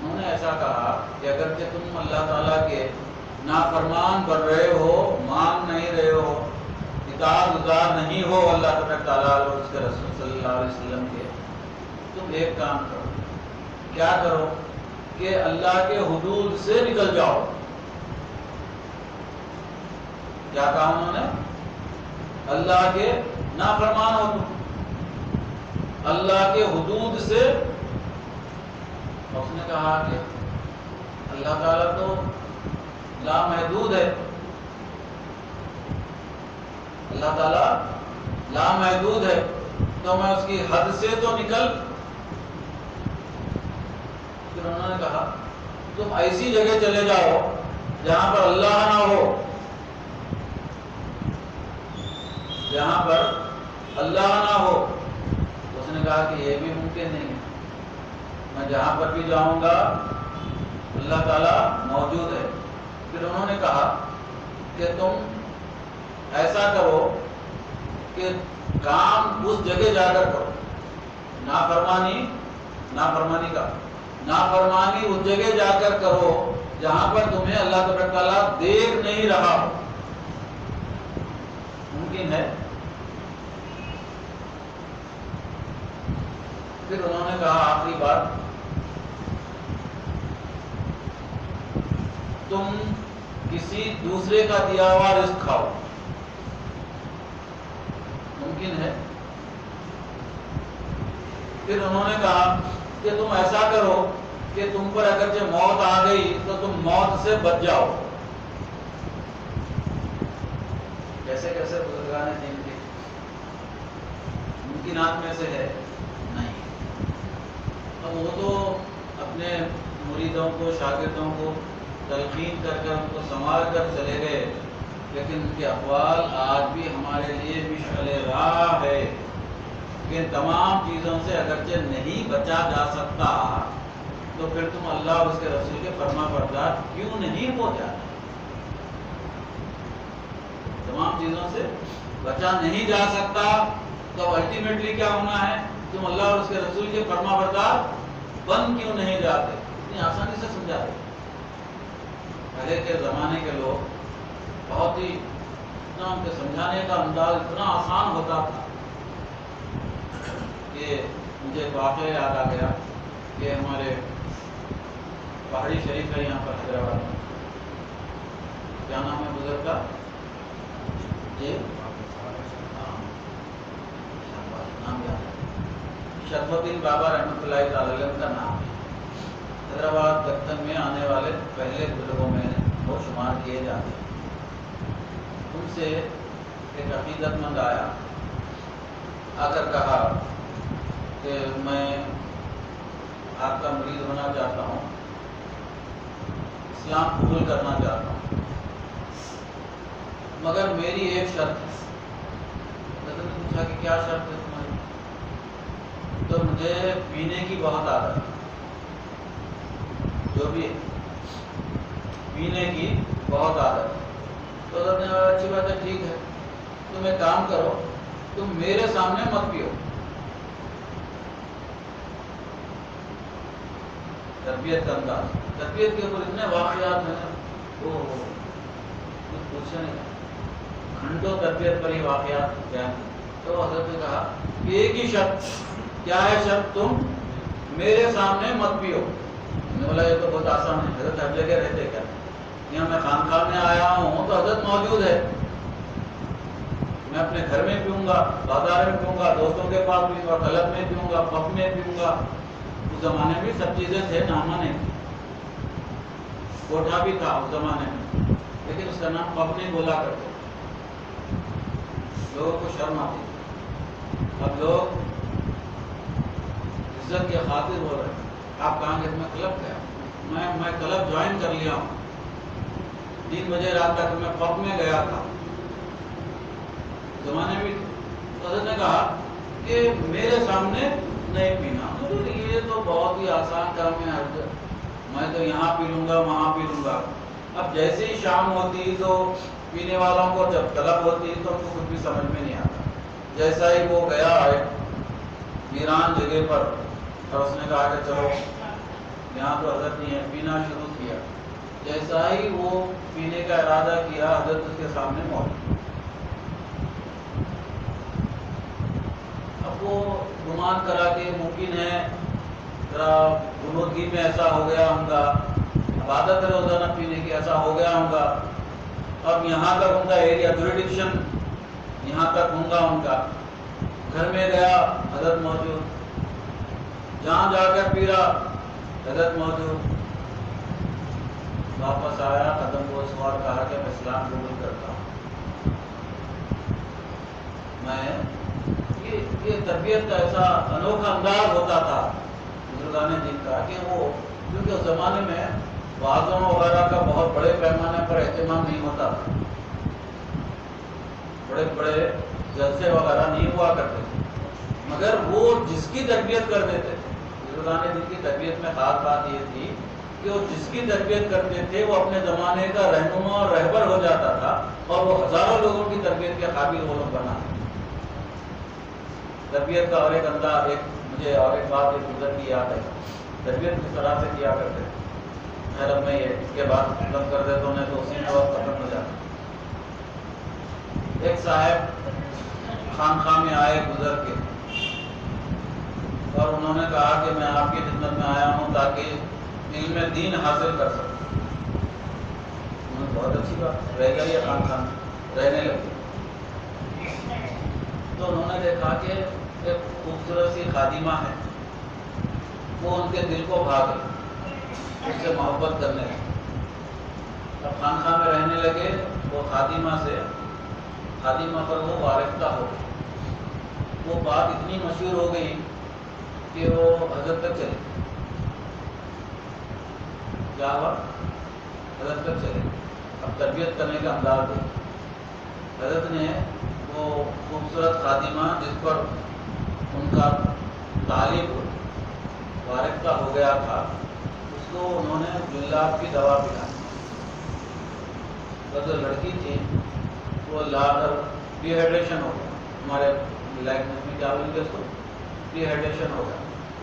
انہوں نے ایسا کہا کہ اگر کہ تم اللہ تعالیٰ کے نافرمان بن رہے ہو، مان نہیں رہے ہو، اطاعت گزار نہیں ہو اللہ تبارک تعالیٰ اور اس کے رسول صلی اللہ علیہ وسلم کے، تم ایک کام کرو۔ کیا کرو؟ کہ اللہ کے حدود سے نکل جاؤ۔ کیا کہا انہوں نے؟ اللہ کے نافرمان ہو تم، اللہ کے حدود سے۔ اس نے کہا کہ اللہ تعالیٰ تو لامحدود ہے، اللہ تعالیٰ لامحدود ہے، تو میں اس کی حد سے تو نکل۔ پھر انہوں نے کہا تم ایسی جگہ چلے جاؤ جہاں پر اللہ نہ ہو، جہاں پر اللہ نہ ہو۔ اس نے کہا کہ یہ بھی ممکن نہیں ہے، میں جہاں پر بھی جاؤں گا اللہ تعالیٰ موجود ہے۔ پھر انہوں نے کہا کہ تم ایسا کرو کہ کام اس جگہ جا کر کرو، نافرمانی اس جگہ جا کر کرو جہاں پر تمہیں اللہ تبارک تعالیٰ دیکھ نہیں رہا ہو۔ ممکن ہے؟ پھر انہوں نے کہا آخری بات، تم کسی دوسرے کا دیا ہوا رزق کھاؤ۔ ممکن ہے؟ پھر انہوں نے کہا کہ تم ایسا کرو کہ تم پر اگرچہ موت آ گئی تو تم موت سے بچ جاؤ۔ کیسے کیسے بزرگان دین کے ممکنات میں سے ہے نہیں۔ اب وہ تو اپنے مریدوں کو، شاگردوں کو تلقین کر کر ان کو سنوار کر چلے گئے، لیکن ان کے اقوال آج بھی ہمارے لیے مشعل راہ ہے کہ تمام چیزوں سے اگرچہ نہیں بچا جا سکتا تو پھر تم اللہ اور اس کے رسول کے فرما بردار کیوں نہیں ہو جاتے؟ تمام چیزوں سے بچا نہیں جا سکتا تو الٹیمیٹلی کیا ہونا ہے؟ تم اللہ اور اس کے رسول کے فرما بردار بن کیوں نہیں جاتے؟ اتنی آسانی سے سمجھاتے۔ پہلے کے زمانے کے لوگ بہت ہی اتنا ان کے سمجھانے کا انداز اتنا آسان ہوتا تھا کہ مجھے ایک واقعہ یاد آ گیا کہ ہمارے پہاڑی شریف ہے یہاں پر حیدرآباد میں، کیا نام ہے بزرگ کا؟ جی نام یاد ہے، شرف الدین بابا رحمۃ اللہ تعالی علیہ کا نام ہے۔ حیدرآباد دفتر میں آنے والے پہلے بزرگوں میں وہ شمار کیے جاتے ہیں۔ ان سے ایک عقیدت مند آیا، آ کر کہا کہ میں آپ کا مرید ہونا چاہتا ہوں، اسلام قبول کرنا چاہتا ہوں، مگر میری ایک شرط ہے۔ حضرت نے پوچھا کہ کیا شرط ہے تمہاری؟ تو مجھے پینے کی بہت عادت ہے، جو بھی پینے کی بہت عادت ہے۔ تو حضرت نے کہا اچھی بات ہے، ٹھیک ہے، تم ایک کام کرو تم میرے سامنے مت پیو. تربیت کا انداز. تربیت کے اوپر اتنے واقعات ہیں وہ کچھ پوچھے نہیں. گھنٹوں تربیت پر ہی واقعات بیان. تو حضرت نے کہا ایک ہی شرط. کیا ہے شرط؟ تم میرے سامنے مت پیو. میں نے بولا یہ تو بہت آسان ہے. حضرت ہر جگہ رہتے کیا؟ یہاں میں خانقاہ میں آیا ہوں تو حضرت موجود ہے. میں اپنے گھر میں پیوں گا, بازار میں پیوں گا, دوستوں کے پاس پیوں گا, کلب میں پیوں گا, پب میں پیوں گا. اس زمانے میں سب چیزیں تھے, نامہ نہیں. کوٹھا بھی تھا اس زمانے میں, لیکن اس کا نام پب نہیں بولا کرتے. لوگوں کو شرم آتی. اب لوگ عزت کی خاطر بول رہے ہیں. آپ کہاں گئے؟ میں کلب گیا. میں کلب جوائن کر لیا ہوں. 3 بجے رات تک میں پب میں گیا تھا. زمانے میں حضرت نے کہا کہ میرے سامنے نہیں پینا. یہ تو بہت ہی آسان کام ہے حضرت, میں تو یہاں پی لوں گا, وہاں پی لوں گا. اب جیسے ہی شام ہوتی تو پینے والوں کو جب طلب ہوتی تو ان کو کچھ بھی سمجھ میں نہیں آتا. جیسا ہی وہ گیا ایک ویران جگہ پر اور اس نے کہا کہ چلو یہاں تو حضرت نہیں ہے, پینا شروع کیا. جیسا ہی وہ پینے کا ارادہ کیا حضرت اس کے سامنے موجود. اب وہ گمان کرا کہ ممکن ہے ذرا غنودگی میں ایسا ہو گیا ہوں گا, عبادت روزانہ پینے کی ایسا ہو گیا ہوں گا. اب یہاں تک ان کا ایریا جوریڈکشن یہاں تک ہوں گا ان کا. گھر میں گیا حضرت موجود, جہاں جا کر پی رہا حضرت موجود. واپس آیا, قدم کو سوار کہا کہ میں اسلام قبول کرتا ہوں. یہ تربیت کا ایسا انوکھا انداز ہوتا تھا بزرگان دین کا کہ وہ کیونکہ اس زمانے میں وعظوں وغیرہ کا بہت بڑے پیمانے پر اہتمام نہیں ہوتا تھا. بڑے بڑے جلسے وغیرہ نہیں ہوا کرتے تھے, مگر وہ جس کی تربیت کرتے تھے. بزرگان دین کی تربیت میں خاص بات یہ تھی کہ وہ جس کی تربیت کرتے تھے وہ اپنے زمانے کا رہنما اور رہبر ہو جاتا تھا, اور وہ ہزاروں لوگوں کی تربیت کے قابل وہ لوگ بنا. تربیت کا اور ایک انداز, مجھے اور ایک بات ایک گزر کی یاد ہے. تربیت کس طرح سے کیا کرتے تھے. خیر اب میں اس کے بعد ختم کر دیتا ہوں, تو اسی میں وقت ختم ہو جاتا. ایک صاحب خانقاہ میں آئے گزر کے, اور انہوں نے کہا کہ میں آپ کی خدمت میں آیا ہوں تاکہ علم دین حاصل کر سکوں. بہت اچھی بات, رہ گئی خانقاہ میں رہنے لگے. تو انہوں نے دیکھا کہ ایک خوبصورت سی خادمہ ہے, وہ ان کے دل کو بھا گئی, اس سے محبت کرنے لگے. اب خانقاہ میں رہنے لگے. وہ خادمہ پر وہ وارفتہ ہو گئی. وہ بات اتنی مشہور ہو گئی کہ وہ حضرت تک چلے. کیا ہوا؟ حضرت تک چلے. اب تربیت کرنے کا انداز ہے. حضرت نے وہ خوبصورت خادمہ جس پر ان کا طالب وارفتہ ہو گیا تھا, اس کو انہوں نے جلاب کی دوا پلائی. اور جو لڑکی تھی وہ لا کر ڈی ہائیڈریشن ہو گیا. ہمارے لینگویج میں کیا بولیں گے اس کو؟ ڈی ہائیڈریشن ہو گیا.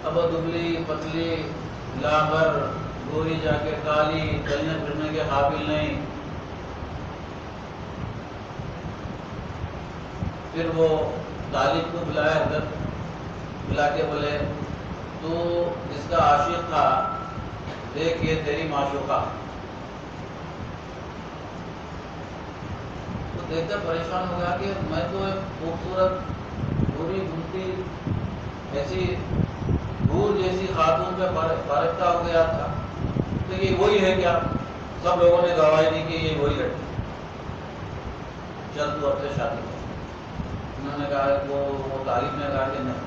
اب وہ دبلی پتلی لا کر گوری جا کے کالی, چلنے پھرنے کے قابل نہیں. پھر وہ طالب کو بلایا, حضرت بلا کے بولے تو جس کا عاشق تھا دیکھ یہ تیری معشوقہ. تو دیکھ کر پریشان ہو گیا کہ میں تو ایک خوبصورت گوری گھومتی ایسی گور جیسی خاتون پہ فارغتہ ہو گیا تھا, تو یہ وہی ہے کیا؟ سب لوگوں نے گواہی دی کہ یہ وہی لڑکی. چل تو اب سے شادی کر. انہوں نے کہا وہ طالب نے کہا کہ نہیں,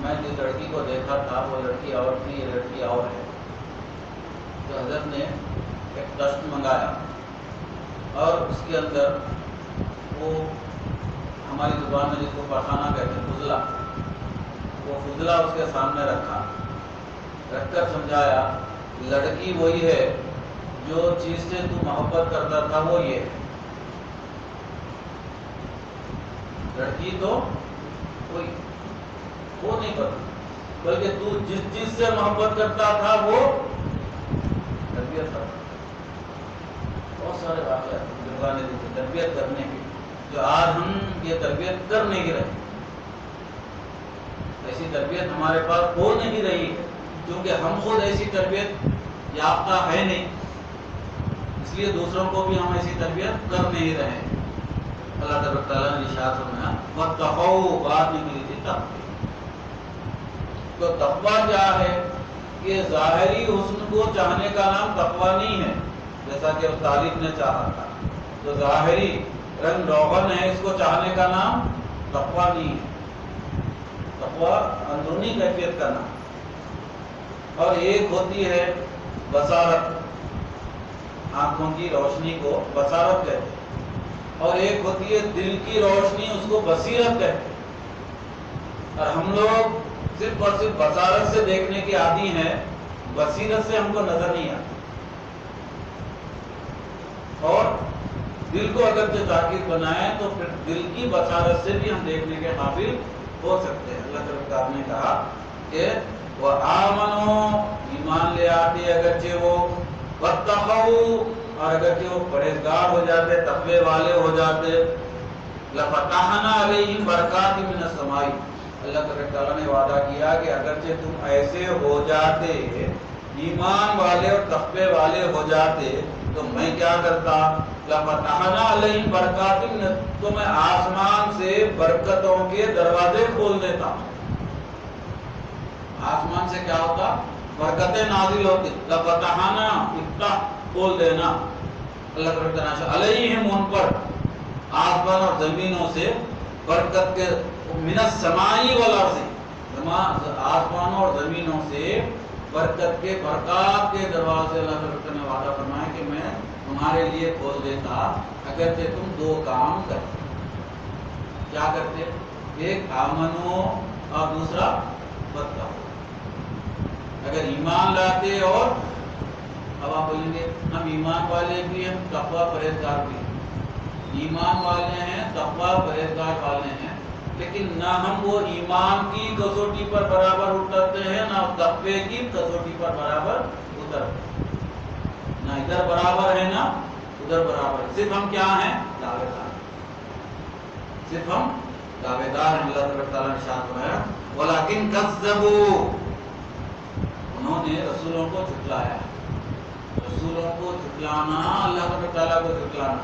میں جس لڑکی کو دیکھا تھا وہ لڑکی اور تھی, یہ لڑکی اور ہے. تو حضرت نے ایک دست منگایا اور اس کے اندر وہ ہماری زبان میں جس کو پخانہ کہتے ہیں فضلہ, وہ فضلہ اس کے سامنے رکھا. رکھ کر سمجھایا لڑکی وہی ہے, جو چیز سے تو محبت کرتا تھا وہ یہ ہے. لڑکی تو کوئی وہ نہیں کرتا، بلکہ تو جس چیز سے محبت کرتا تھا وہ تربیت کرتا۔ بہت سارے واقعات بزرگان نے دیکھے تربیت کرنے کی، جو آج ہم یہ تربیت کر نہیں رہے، ایسی تربیت ہمارے پاس ہو نہیں رہی ہے، کیونکہ ہم خود ایسی تربیت یافتہ ہے نہیں، اس لیے دوسروں کو بھی ہم ایسی تربیت کر نہیں رہے۔ اللہ تبارک تعالیٰ نے ارشاد فرمایا وَاتَّقُوا، بات نکلی تھی تقوی۔ تو تقویٰ کیا ہے؟ کہ ظاہری حسن کو چاہنے کا نام تقویٰ نہیں ہے، جیسا کہ طالب نے چاہا تھا، جو ظاہری رنگ روغن ہے اس کو چاہنے کا نام تقویٰ نہیں ہے، تقویٰ اندرونی کیفیت کا نام۔ اور ایک ہوتی ہے بصارت، آنکھوں کی روشنی کو بصارت کہتے ہیں، اور ایک ہوتی ہے دل کی روشنی، اس کو بصیرت کہتے ہیں۔ اور ہم لوگ صرف اور صرف بصارت سے دیکھنے کے عادی ہیں، بصیرت سے ہم کو نظر نہیں آتا، اور دل کو اگر جو تاکید بنائیں تو پھر دل کی بصارت سے بھی ہم دیکھنے کے قابل ہو سکتے ہیں۔ اللہ تعالیٰ نے کہا کہ وہ آمنو، ایمان لے آتے اگرچہ وہ، واتقوا، اور اگرچہ وہ پرہیزگار ہو جاتے، تقوی والے ہو جاتے، لفتحنا علیہم برکات من السماء، اللہ تعالیٰ نے وعدہ کیا کہ اگرچہ تم ایسے ہو جاتے، ایمان والے اور تقوی والے ہو جاتے، تو میں کیا کرتا، لفتحنا علیہم برکات من، تو میں آسمان سے برکتوں کے دروازے کھول دیتا۔ آسمان سے کیا ہوتا؟ برکتیں نازل ہوتی، لفتحنا، افتح، کھول دینا، اللہ تعالیٰ علیہم، ان پر، آسمان اور زمینوں سے برکت کے، من السماء والارض، آسمانوں اور زمینوں سے برکت کے، برکات کے دروازے اللہ تعالیٰ نے وعدہ فرمایا کہ میں تمہارے لیے کھول دیتا اگرچہ تم دو کام کرتے۔ کیا کرتے؟ ایک آمنو اور دوسرا واتقوا، اگر ایمان لاتے، اور اب آپ بولیں گے ہم ایمان والے بھی ہیں، تقویٰ پرہیزگار بھی ہیں، ایمان والے ہیں، تقویٰ پرہیزگار والے ہیں، لیکن نہ ہم وہ ایمان کی کسوٹی پر برابر اترتے ہیں، نہ تقوی کی کسوٹی پر برابر اترتے ہیں، نہ ادھر برابر ہے نہ ادھر برابر ہے، صرف ہم کیا ہیں؟ دعوے دار، صرف ہم دعوے دار ہیں۔ اللہ تعالیٰ نے ارشاد فرمایا وَلَكِنْ كَذَّبُوا، انہوں نے رسولوں کو جھٹلایا، رسولوں کو جھٹلانا، اللہ تعالیٰ کو جھٹلانا،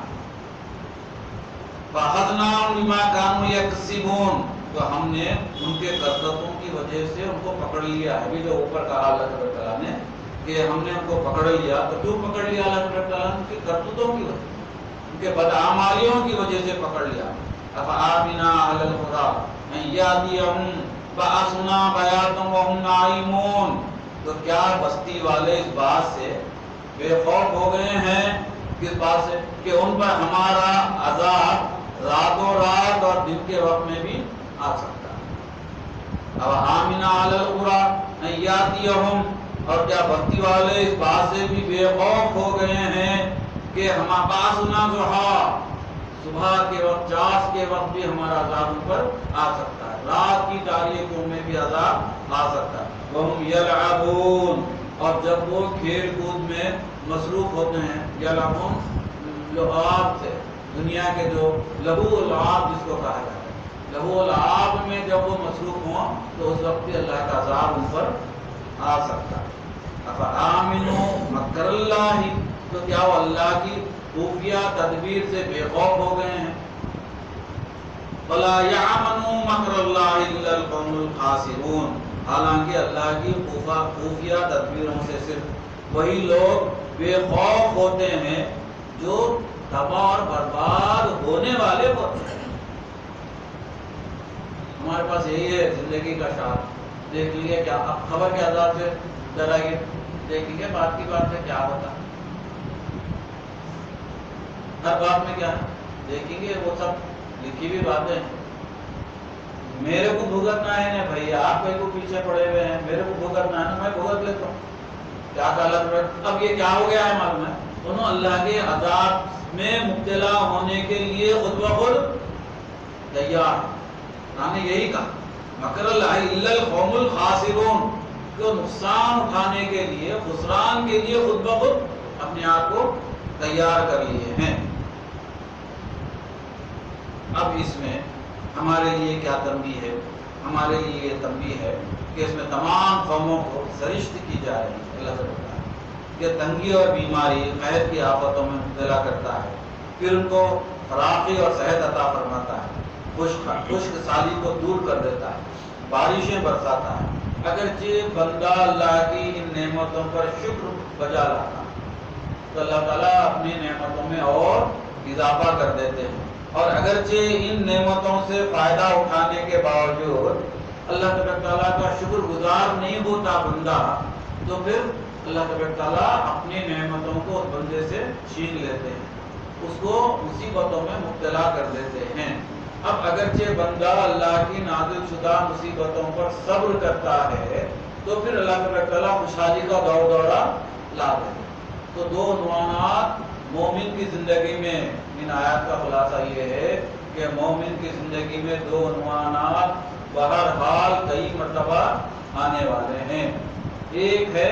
فَأَخَذْنَاهُمْ بِمَا كَانُوا يَكْسِبُونَ، تو ہم نے ان کے کرتوتوں کی وجہ سے ان کو پکڑ لیا ہے۔ ابھی جو اوپر کہا اللہ تعالیٰ نے کہ ہم نے ان کو پکڑ لیا، تو کیوں پکڑ لیا اللہ تعالیٰ نے؟ ان کے کرتوتوں کی وجہ، ان کے بدعمالیوں کی وجہ سے پکڑ لیا۔ أَفَآمِنَا أَهْلَ الْقُرَىٰ أَن يَأْتِيَهُمْ بَأْسُنَا بَيَاتًا وَهُمْ نَائِمُونَ، تو کیا بستی والے اس بات سے بے خوف ہو گئے ہیں، کس بات سے؟ کہ ان پر ہمارا عذاب راتوں رات اور دن کے وقت میں بھی آ سکتا ہے۔ اب آمنا علی القریٰ ان یاتیہم، اور کیا بستی والے اس بات سے بھی بے خوف ہو گئے ہیں کہ ہمارا باسنا ضحیٰ، صبح کے وقت، چاس کے وقت بھی ہمارا عذاب ان پر آ سکتا ہے، رات کی تاریکیوں میں بھی عذاب آ سکتا ہے۔ وَهُمْ يَلْعَبُونَ، اور جب وہ کھیل کود میں مصروف ہوتے ہیں، یلعبون لعاب سے، دنیا کے جو لہو العاب جس کو کہا جاتا ہے، لہو العاب میں جب وہ مصروف ہوں تو اس وقت بھی اللہ کا عذاب ان پر آ سکتا ہے۔ افآمنوا مکر اللہ، تو کیا وہ اللہ کی خفیہ تدبیر سے بے خوف ہو گئے ہیں؟ وَلَا يَعْمَنُوا مَكْرَ اللَّهِ إِلَّا الْقَوْمُ الْخَاسِرُونَ، حالانکہ اللہ کی خفیہ تدبیروں سے صرف وہی لوگ بے خوف ہوتے ہیں جو تباہ اور برباد ہونے والے ہوتے ہیں۔ ہمارے پاس یہی ہے زندگی کا شعار، دیکھ لیے کیا اب خبر کے عذاب سے ڈرائیے، دیکھ لیجیے بات کی بات سے کیا ہوتا، ہر بات میں کیا ہے دیکھیں گے، وہ سب لکھی ہوئی باتیں ہیں۔ میرے کو بھگتنا ہے نا بھائی، آپ کہیں کو پیچھے پڑے ہوئے ہیں، میرے کو بھگتنا ہے نا، میں بھگت لیتا ہوں، کیا غلط۔ اب یہ کیا ہو گیا ہے معلوم ہے، انہوں اللہ کے عذاب میں مبتلا ہونے کے لیے خود بخود تیار ہے. قرآن نے یہی کہا مکر اللہ الا القوم الخاسرون، کہ نقصان اٹھانے کے لیے، خسران کے لیے خود بخود اپنے آپ کو تیار کر لیے ہیں. اب اس میں ہمارے لیے کیا تنبیہ ہے؟ ہمارے لیے یہ تنبیہ ہے کہ اس میں تمام قوموں کو سرشت کی جا رہی ہے. اللہ تعالیٰ کہ تنگی اور بیماری قحط کی آفتوں میں مبتلا کرتا ہے، پھر ان کو فراخی اور صحت عطا فرماتا ہے، خشک سالی کو دور کر دیتا ہے، بارشیں برساتا ہے. اگرچہ بندہ اللہ کی ان نعمتوں پر شکر بجا لاتا تو اللہ تعالیٰ اپنی نعمتوں میں اور اضافہ کر دیتے ہیں. اور اگرچہ ان نعمتوں سے فائدہ اٹھانے کے باوجود اللہ تبارک تعالیٰ کا شکر گزار نہیں ہوتا بندہ، تو پھر اللہ تبارک تعالیٰ اپنی نعمتوں کو اس بندے سے چھین لیتے ہیں، اس کو مصیبتوں میں مبتلا کر دیتے ہیں. اب اگرچہ بندہ اللہ کی نازل شدہ مصیبتوں پر صبر کرتا ہے تو پھر اللہ تبارک تعالیٰ خوشحالی کا دور دورہ لاتے ہیں. تو دو عنوانات مومن کی زندگی میں، ان آیات کا خلاصہ یہ ہے کہ مومن کی زندگی میں دو عنوانات بہرحال کئی مرتبہ آنے والے ہیں. ایک ہے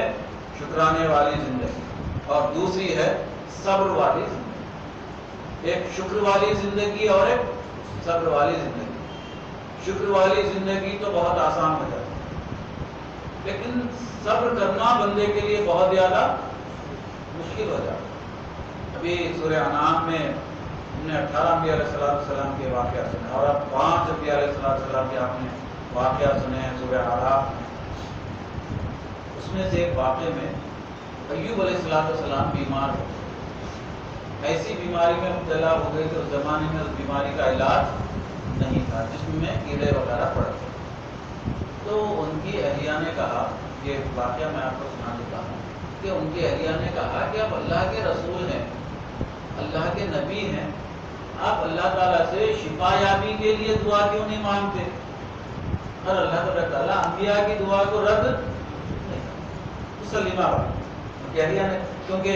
شکرانے والی زندگی اور دوسری ہے صبر والی زندگی. ایک شکر والی زندگی اور ایک صبر والی زندگی. شکر والی زندگی تو بہت آسان ہو جاتی ہے، لیکن صبر کرنا بندے کے لیے بہت زیادہ مشکل ہو جاتا ہے. ابھی سورہ انعام میں ہم نے 18 انبیاء علیہ السلام کے واقعہ سنے، اور اب 5 انبیاء علیہ السلام کے آپ نے واقعہ سنے ہیں سورہ اعراف میں. اس میں سے ایک واقعے میں ایوب علیہ السلام بیمار ہو گئے، ایسی بیماری میں مبتلا ہو گئے کہ اس زمانے میں اس بیماری کا علاج نہیں تھا، جسم میں کیڑے وغیرہ پڑ گئے. تو ان کی اہلیہ نے کہا، یہ واقعہ میں آپ کو سنا دیتا ہوں کہ ان کی اہلیہ نے کہا کہ آپ اللہ کے رسول ہیں، اللہ کے نبی ہیں، آپ اللہ تعالیٰ سے شفا یابی کے لیے دعا کیوں نہیں مانگتے؟ اور اللہ تعالیٰ انبیاء کی دعا کو رد نہیں کرتا. سلیمہ نے، کیونکہ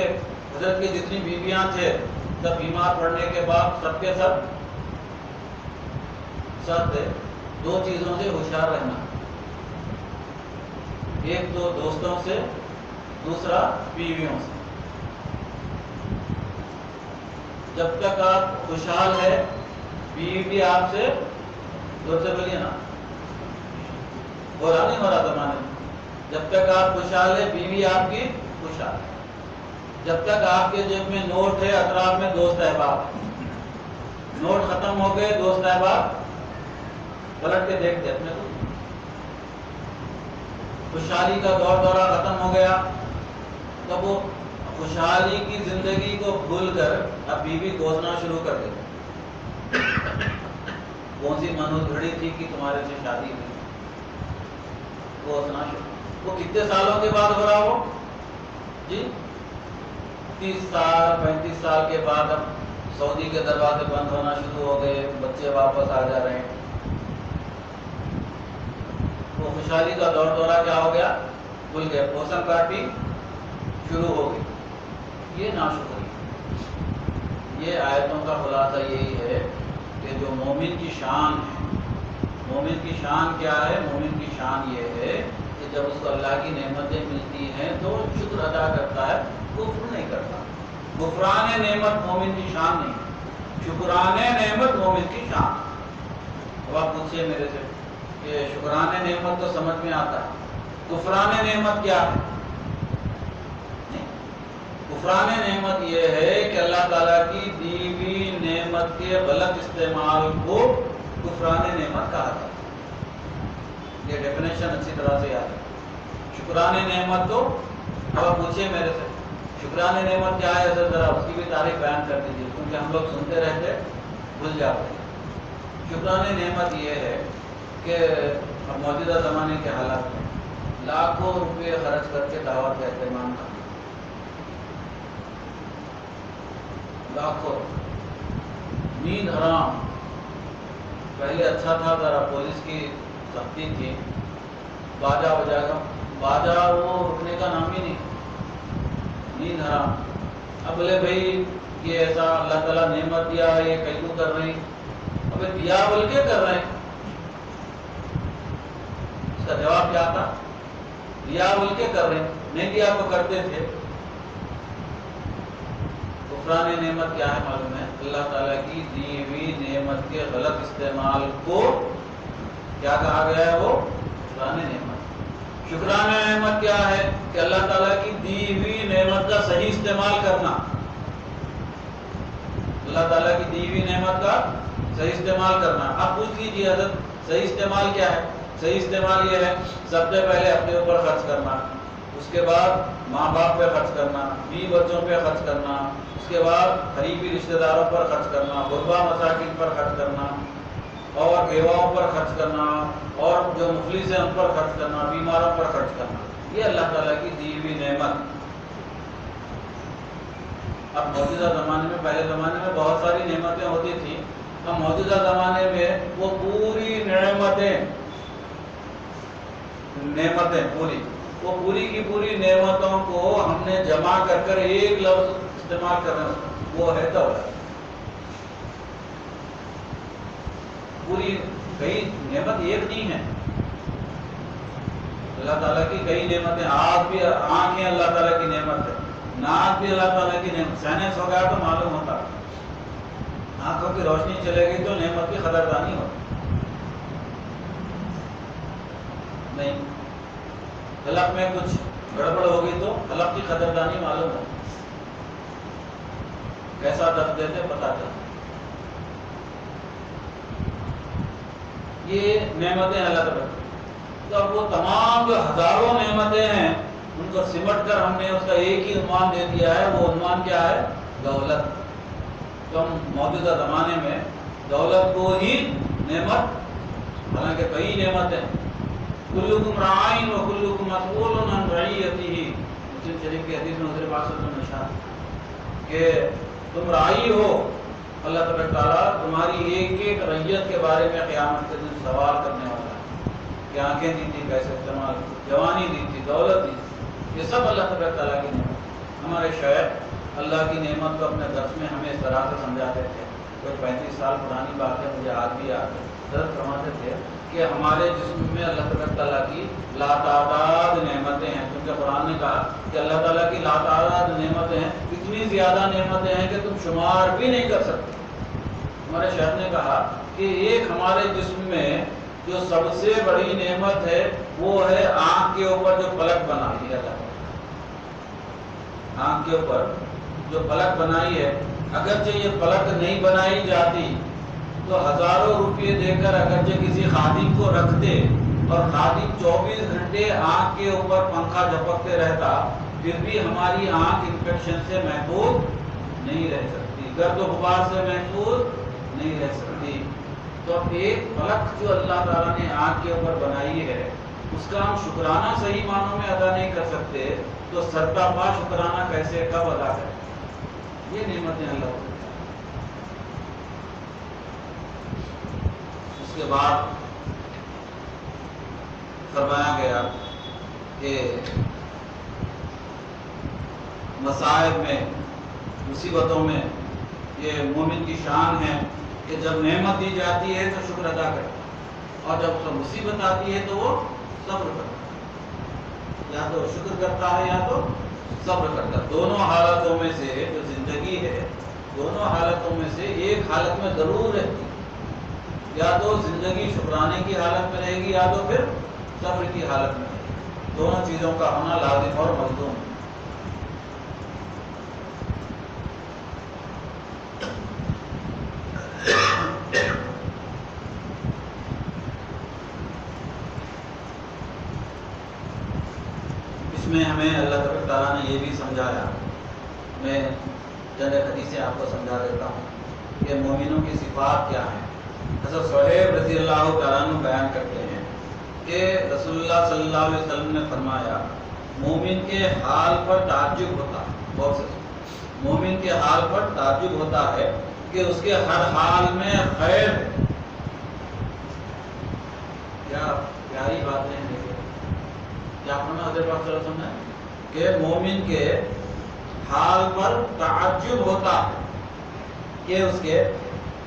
حضرت کی جتنی بیویاں تھے سب بیمار پڑنے کے بعد سب کے سب تھے. دو چیزوں سے ہوشیار رہنا، ایک تو دوستوں سے، دوسرا بیویوں سے. جب تک آپ خوشحال ہے بیوی بھی آپ سے، زور سے بولیے نا، ہو رہا نہیں ہو رہا زمانے میں، جب تک آپ خوشحال ہے بیوی آپ کی خوشحال ہے. جب تک آپ کے جیب میں نوٹ ہے اطراف میں دوست احباب، نوٹ ختم ہو گئے دوست احباب پلٹ کے دیکھتے اپنے کو. خوشحالی کا دور دورہ ختم ہو گیا، تب وہ خوشحالی کی زندگی کو بھول کر اب بیوی کوسنا شروع کر دیتے. کون سی منحوس گھڑی تھی کہ تمہارے سے شادی ہوئی، کوسنا شروع. وہ کتنے سالوں کے بعد ہو رہا ہو جی؟ 30 سال 35 سال کے بعد اب سعودی کے دروازے بند ہونا شروع ہو گئے، بچے واپس آ جا رہے ہیں. وہ خوشحالی کا دور دورہ کیا ہو گیا؟ بھول گئے، پوسن پارٹی شروع ہو گئی. یہ ناشکری. یہ آیتوں کا خلاصہ یہی ہے کہ جو مومن کی شان ہے، مومن کی شان کیا ہے؟ مومن کی شان یہ ہے کہ جب اس کو اللہ کی نعمتیں ملتی ہیں تو شکر ادا کرتا ہے، کفر نہیں کرتا. غفران نعمت مومن کی شان نہیں، شکران نعمت مومن کی شان. اب آپ پوچھئے میرے سے کہ شکران نعمت تو سمجھ میں آتا ہے، غفران نعمت کیا ہے؟ غفران نعمت یہ ہے کہ اللہ تعالیٰ کی دی ہوئی نعمت کے غلط استعمال کو غفران نعمت کہا جاتا ہے. یہ ڈیفینیشن اچھی طرح سے یاد ہے. شکران نعمت تو اب آپ پوچھئے میرے سے شکران نعمت کیا ہے، ذرا اس کی بھی تعریف بیان کر دیجیے، کیونکہ ہم لوگ سنتے رہتے بھول جاتے ہیں. شکران نعمت یہ ہے کہ موجودہ زمانے کے حالات میں لاکھوں روپے خرچ کر کے دعوت کا اہتمام کرنا، لاکھوں. نیند حرام. پہلے اچھا تھا، ذرا پولیس کی سختی تھی، باجا بجا کا باجا وہ رکنے کا نام ہی نہیں. نیند حرام. اب بولے بھائی یہ ایسا اللہ تعالیٰ نعمت دیا ہے، یہ کیوں کر رہی؟ اب دیا بول کے کر رہے ہیں. اس کا جواب کیا تھا؟ دیا بول کے کر رہے ہیں، نہیں دیا تو کرتے تھے. کفران نعمت کیا ہے معلوم ہے؟ اللہ تعالیٰ کی دی ہوئی نعمت کے غلط استعمال کو کیا کہا گیا ہے؟ وہ کفران نعمت. شکرانہ نعمت کیا ہے؟ کہ اللہ تعالیٰ کی دی ہوئی نعمت کا صحیح استعمال کرنا. اللہ تعالیٰ کی دی ہوئی نعمت کا صحیح استعمال کرنا. اب پوچھ لیجیے حضرت صحیح استعمال کیا ہے؟ صحیح استعمال یہ ہے سب سے پہلے اپنے اوپر خرچ کرنا، اس کے بعد ماں باپ پہ خرچ کرنا، بیوی بچوں پہ خرچ کرنا، اس کے بعد قریبی رشتہ داروں پر خرچ کرنا، غربا مساکین پر خرچ کرنا، اور بیواؤں پر خرچ کرنا، اور جو مفلس ہیں ان پر خرچ کرنا، بیماروں پر خرچ کرنا. یہ اللہ تعالیٰ کی دی ہوئی نعمت. اب موجودہ زمانے میں، پہلے زمانے میں بہت ساری نعمتیں ہوتی تھیں. اب موجودہ زمانے میں وہ پوری نعمتیں پوری کی پوری نعمتوں کو ہم نے جمع کر کر ایک لفظ استعمال کر رہے ہیں، وہ ہے دولت. پوری کئی نعمت ایک نہیں ہے. اللہ تعالیٰ کی کئی نعمتیں، آنکھیں اللہ تعالیٰ کی نعمت ہے، ناک بھی اللہ تعالیٰ کی نعمت. سائنس ہو گیا تو معلوم ہوتا، آنکھوں کی روشنی چلے گئی تو نعمت کی قدردانی ہوتی نہیں. حلق میں کچھ گڑبڑ ہو گئی تو حلق کی قدردانی معلوم ہو. کیسا درد دیتے پتا چلتا. یہ نعمتیں اللہ تعالیٰ. تو اب وہ تمام جو ہزاروں نعمتیں ہیں ان کو سمٹ کر ہم نے اس کا ایک ہی عنوان دے دیا ہے. وہ عنوان کیا ہے؟ دولت. تو ہم موجودہ زمانے میں دولت کو ہی نعمت، حالانکہ کئی نعمتیں. کلکم راعین و کلکم مسئول عن رعیتہ. مسلم شریف کی حدیث میں حضور پاک صلی اللہ علیہ وسلم نے ارشاد کہ تم راعی ہو، اللہ تعالیٰ تمہاری ایک ایک رعیت کے بارے میں قیامت کے دن سوال کرنے والا ہے کہ آنکھیں دی تھی کیسے استعمال، جوانی دی تھی، دولت دی تھی. یہ سب اللہ تعالیٰ کی نعمت. ہمارے شاعر اللہ کی نعمت کو اپنے درس میں ہمیں اس طرح سے سمجھاتے تھے. کوئی 35 سال پرانی بات ہے، مجھے آج بھی یاد ہے. درس فرماتے تھے کہ ہمارے جسم میں اللہ تعالیٰ کی لاتعداد نعمتیں ہیں. کیونکہ قرآن نے کہا کہ اللہ تعالیٰ کی لاتعداد نعمتیں ہیں، اتنی زیادہ نعمتیں ہیں کہ تم شمار بھی نہیں کر سکتے. ہمارے شیخ نے کہا کہ ایک ہمارے جسم میں جو سب سے بڑی نعمت ہے وہ ہے آنکھ کے اوپر جو پلک بنائی ہے. اللہ آنکھ کے اوپر جو پلک بنائی ہے، اگرچہ یہ پلک نہیں بنائی جاتی تو ہزاروں روپے دے کر اگرچہ کسی خادم کو رکھتے اور خادم 24 گھنٹے آنکھ کے اوپر پنکھا جھپکتے رہتا، پھر بھی ہماری آنکھ انفیکشن سے محفوظ نہیں رہ سکتی، گرد و غبار سے محفوظ نہیں رہ سکتی. تو ایک پلک جو اللہ تعالیٰ نے آنکھ کے اوپر بنائی ہے اس کا ہم شکرانہ صحیح معنوں میں ادا نہیں کر سکتے، تو سرتاپا شکرانہ کیسے کب ادا کریں؟ یہ نعمتیں اللہ کو. اس کے بعد فرمایا گیا کہ مصائب میں، مصیبتوں میں یہ مومن کی شان ہے کہ جب نعمت دی جاتی ہے تو شکر ادا کرے، اور جب مصیبت آتی ہے تو وہ صبر کرتا ہے. یا تو شکر کرتا ہے یا تو صبر کرتا ہے. دونوں حالتوں میں سے جو زندگی ہے، دونوں حالتوں میں سے ایک حالت میں ضرور رہتی ہے. یا تو زندگی شکرانے کی حالت میں رہے گی یا تو پھر صبر کی حالت میں رہے گی. دونوں چیزوں کا ہونا لازم اور ملزوم ہے. اس میں ہمیں اللہ تعالیٰ نے یہ بھی سمجھایا. میں چند حدیثیں آپ کو سمجھا دیتا ہوں کہ مومنوں کی صفات کیا ہیں. حضرت صہیب رضی اللہ تعالیٰ عنہ بیان کرتے ہیں کہ رسول اللہ صلی اللہ علیہ وسلم نے فرمایا مومن کے حال پر تعجب ہوتا ہے. بہت سے مومن کے حال پر تعجب ہوتا ہے کہ اس کے ہر حال میں خیر. کیا پیاری باتیں ہیں. کیا فرمایا حضرت پاک صلی اللہ علیہ وسلم نے کہ مومن کے حال پر تعجب ہوتا ہے کہ اس کے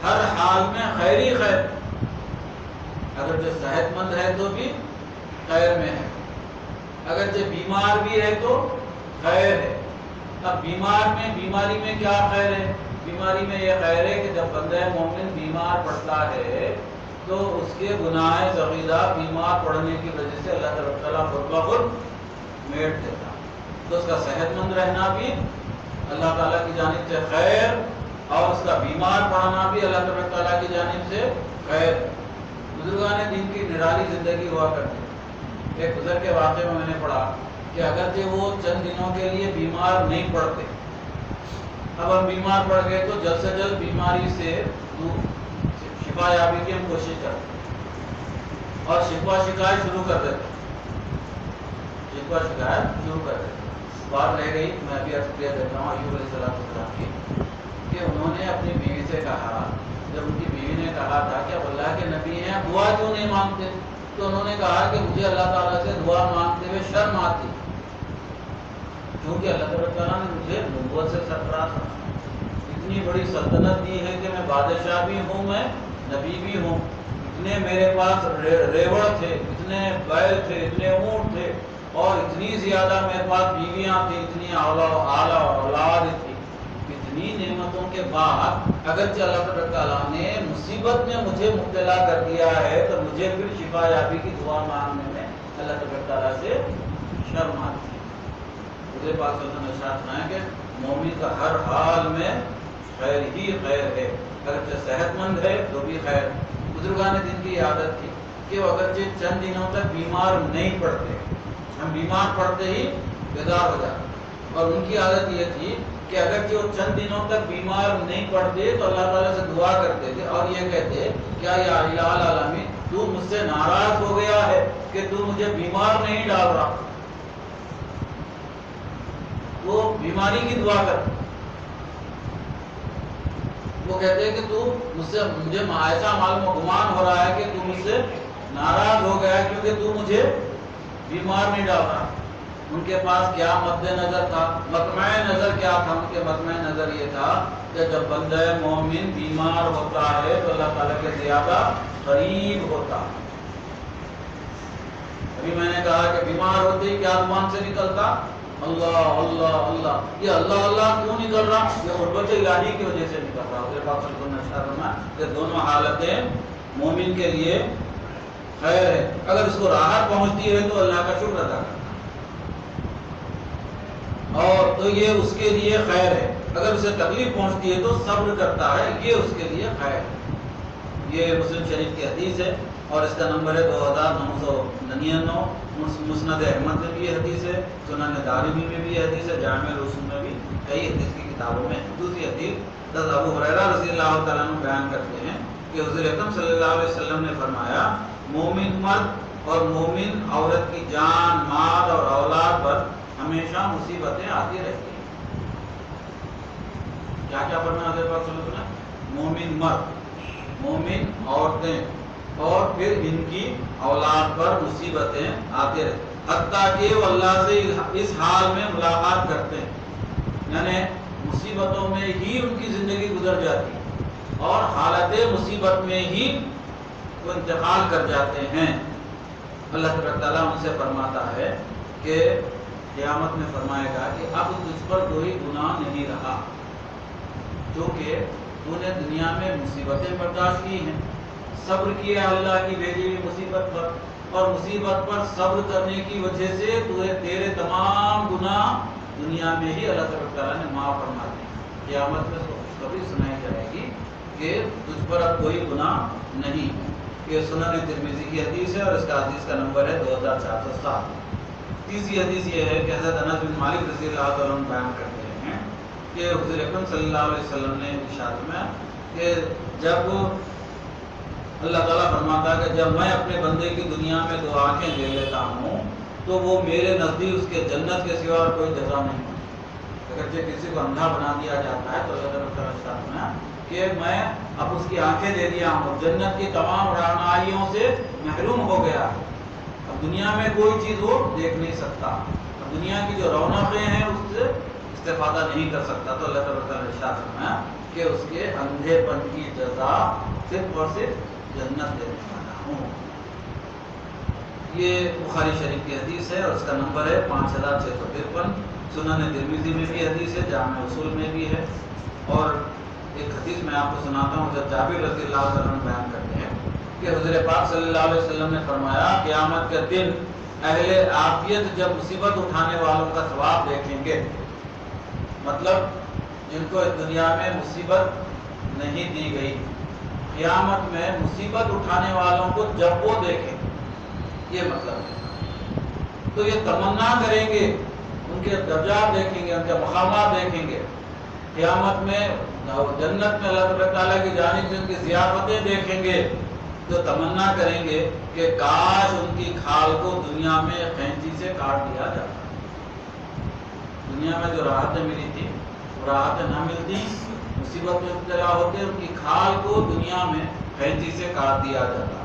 ہر حال میں خیر ہی خیر، اگر جو صحت مند ہے تو بھی خیر میں ہے، اگر جو بیمار بھی ہے تو خیر ہے۔ اب بیماری میں کیا خیر ہے؟ بیماری میں یہ خیر ہے کہ جب بندہ مومن بیمار پڑتا ہے تو اس کے گناہ صغیرہ بیمار پڑنے کی وجہ سے اللہ تعالیٰ خود بخود میٹ دیتا، تو اس کا صحت مند رہنا بھی اللہ تعالیٰ کی جانب سے خیر، اور اس کا بیمار پڑنا بھی اللہ تعالیٰ کی جانب سے خیر۔ بزرگان دین کی نرالی زندگی ہوا کرتی، ایک بزرگ کے واقعے میں نے پڑھا کہ اگرچہ وہ چند دنوں کے لیے بیمار نہیں پڑتے، اب ہم بیمار پڑ گئے تو جلد سے جلد بیماری سے شفا یابی کی ہم کوشش کرتے اور شکایت شروع کر دیتے، بات رہ گئی، میں ابھی عرض کیا دیتا ہوں ایوب علیہ السلام کی، کہ انہوں نے اپنی بیوی سے کہا، جب ان کی بیوی نے کہا تھا کہ اب اللہ کے نبی ہیں دعا کیوں نہیں مانگتے، تو انہوں نے کہا کہ مجھے اللہ تعالیٰ سے دعا مانگتے ہوئے شرم آتی، کیونکہ اللہ تعالیٰ نے مجھے نبوت سے سرفراز اتنی بڑی سلطنت دی ہے کہ میں بادشاہ بھی ہوں، میں نبی بھی ہوں، اتنے میرے پاس ریوڑ تھے، اتنے بیل تھے، اتنے اونٹ تھے، اور اتنی زیادہ میرے پاس بیویاں تھیں، اتنی اعلیٰ اولاد تھی، اتنی نعمتوں کے بعد اگرچہ اللہ تعالیٰ نے مصیبت میں مجھے مبتلا کر دیا ہے تو مجھے پھر شفا یابی کی دعا مانگنے میں اللہ تعالیٰ سے شرم آتی ہے۔ مجھے پاک صلی اللہ علیہ وسلم نے ارشاد فرمایا کہ مومن کا ہر حال میں خیر ہی خیر ہے، اگرچہ صحت مند ہے تو بھی خیر۔ بزرگان دین کی عادت تھی کہ وہ اگرچہ چند دنوں تک بیمار نہیں پڑتے، ہم بیمار پڑتے ہی بیدار ہو جاتے، اور ان کی عادت یہ تھی کہ اگرچہ وہ چند دنوں تک بیمار نہیں پڑتے تو اللہ تعالیٰ سے دعا کرتے تھے اور یہ کہتے کیا یا الہ العالمین تو مجھ سے ناراض ہو گیا ہے کہ تو مجھے بیمار نہیں ڈال رہا، وہ بیماری کی دعا کر، وہ کہتے ہیں کہ تو مجھے ایسا معلوم و گمان ہو رہا ہے کہ تو مجھ سے ناراض ہو گیا ہے کیونکہ تو مجھے بیمار نہیں ڈال رہا۔ ان کے پاس کیا مد نظر تھا، مطمع نظر کیا تھا؟ ان کے مطمع نظر یہ تھا کہ جب بندہ مومن بیمار ہوتا ہے تو اللہ تعالیٰ کے زیادہ قریب ہوتا۔ ابھی میں نے کہا کہ بیمار ہوتے ہی کیا زبان سے نکلتا؟ اللہ اللہ اللہ۔ یہ اللہ اللہ کیوں نکل رہا؟ یہ قربت الہی کی وجہ سے نکل رہا۔ حضرت پاک صلی اللہ علیہ وسلم کہ دونوں حالتیں مومن کے لیے خیر ہے، اگر اس کو راحت پہنچتی ہے تو اللہ کا شکر ادا کرنا، اور تو یہ اس کے لیے خیر ہے، اگر اسے تکلیف پہنچتی ہے تو صبر کرتا ہے، یہ اس کے لیے خیر ہے۔ یہ مسلم شریف کی حدیث ہے اور اس کا نمبر ہے 2999۔ مسند احمد میں بھی یہ حدیث ہے، سنن دارمی میں بھی یہ حدیث ہے، جامع الرسول میں بھی کئی حدیث کی کتابوں میں۔ دوسری حدیث حضرت ابو ہریرہ رضی اللہ تعالیٰ عنہ بیان کرتے ہیں کہ حضور اکرم صلی اللہ علیہ وسلم نے فرمایا مومن مرد اور مومن عورت کی جان، مال اور اولاد پر ہمیشہ مصیبتیں آتی رہتی ہیں۔ کیا کیا فرمایا حضرت پاک صلی اللہ علیہ وسلم؟ مومن مرد، مومن عورتیں اور پھر ان کی اولاد پر مصیبتیں آتے رہتے، حتیٰ کہ وہ اللہ سے اس حال میں ملاقات کرتے ہیں، یعنی مصیبتوں میں ہی ان کی زندگی گزر جاتی ہے اور حالت مصیبت میں ہی وہ انتقال کر جاتے ہیں۔ اللہ تعالیٰ ان سے فرماتا ہے کہ قیامت میں فرمائے گا کہ اب تجھ پر کوئی گناہ نہیں رہا، کیونکہ تو نے دنیا میں مصیبتیں برداشت کی ہیں، صبر کیا اللہ کی بھیجی ہوئی مصیبت پر، اور مصیبت پر صبر کرنے کی وجہ سے تیرے تمام گناہ دنیا میں ہی اللہ تعالیٰ نے معاف فرما دیے۔ قیامت میں خوشخبری سنائی جائے گی کہ تجھ پر اب کوئی گناہ نہیں۔ یہ سنن ترمذی کی حدیث ہے اور اس کا حدیث کا نمبر ہے 2407۔ تیسری حدیث یہ ہے کہ حضرت انس بن مالک رضی اللہ عنہ بیان کرتے ہیں کہ حضور اکرم صلی اللہ علیہ وسلم نے ارشاد میں کہ جب اللہ تعالیٰ فرماتا ہے کہ جب میں اپنے بندے کی دنیا میں 2 آنکھیں دے لیتا ہوں تو وہ میرے نزدیک اس کے جنت کے سوا کوئی جزا نہیں ہوتی۔ اگر جو کسی کو اندھا بنا دیا جاتا ہے تو اللہ تعالیٰ کہ میں اب اس کی آنکھیں دے دیا ہوں، جنت کی تمام رعنائیوں سے محروم ہو گیا، اب دنیا میں کوئی چیز وہ دیکھ نہیں سکتا، اب دنیا کی جو رونقیں ہیں اس سے استفادہ نہیں کر سکتا۔ تو اللہ تعالیٰ نے ارشاد فرمایا کہ اس کے اندھے پن کی جزا صرف اور صرف جنت دینے والا ہوں۔ یہ بخاری شریف کی حدیث ہے اور اس کا نمبر ہے 5653۔ سنن ترمذی میں بھی حدیث ہے، جامع اصول میں بھی ہے۔ اور ایک حدیث میں آپ کو سناتا ہوں، جب جابر رضی اللہ عنہ بیان کرتے ہیں کہ حضور پاک صلی اللہ علیہ وسلم نے فرمایا قیامت کے دن اہل عافیت جب مصیبت اٹھانے والوں کا ثواب دیکھیں گے، مطلب جن کو اس دنیا میں مصیبت نہیں دی گئی، قیامت میں مصیبت اٹھانے والوں کو جب وہ دیکھیں، یہ مطلب ہے، تو یہ تمنا کریں گے، ان کے درجات دیکھیں گے، ان کے مقامات دیکھیں گے، قیامت میں جنت میں اللہ تعالیٰ کی جانب سے ان کی ضیافتیں دیکھیں گے، تو تمنا کریں گے کہ کاش ان کی کھال کو دنیا میں قینچی سے کاٹ دیا جاتا۔ دنیا میں جو راحتیں ملی تھی وہ راحتیں نہ ملتی، مصیبت میں مبتلا ہوتے، ان کی کھال کو دنیا میں قینچی سے کاٹ دیا جاتا۔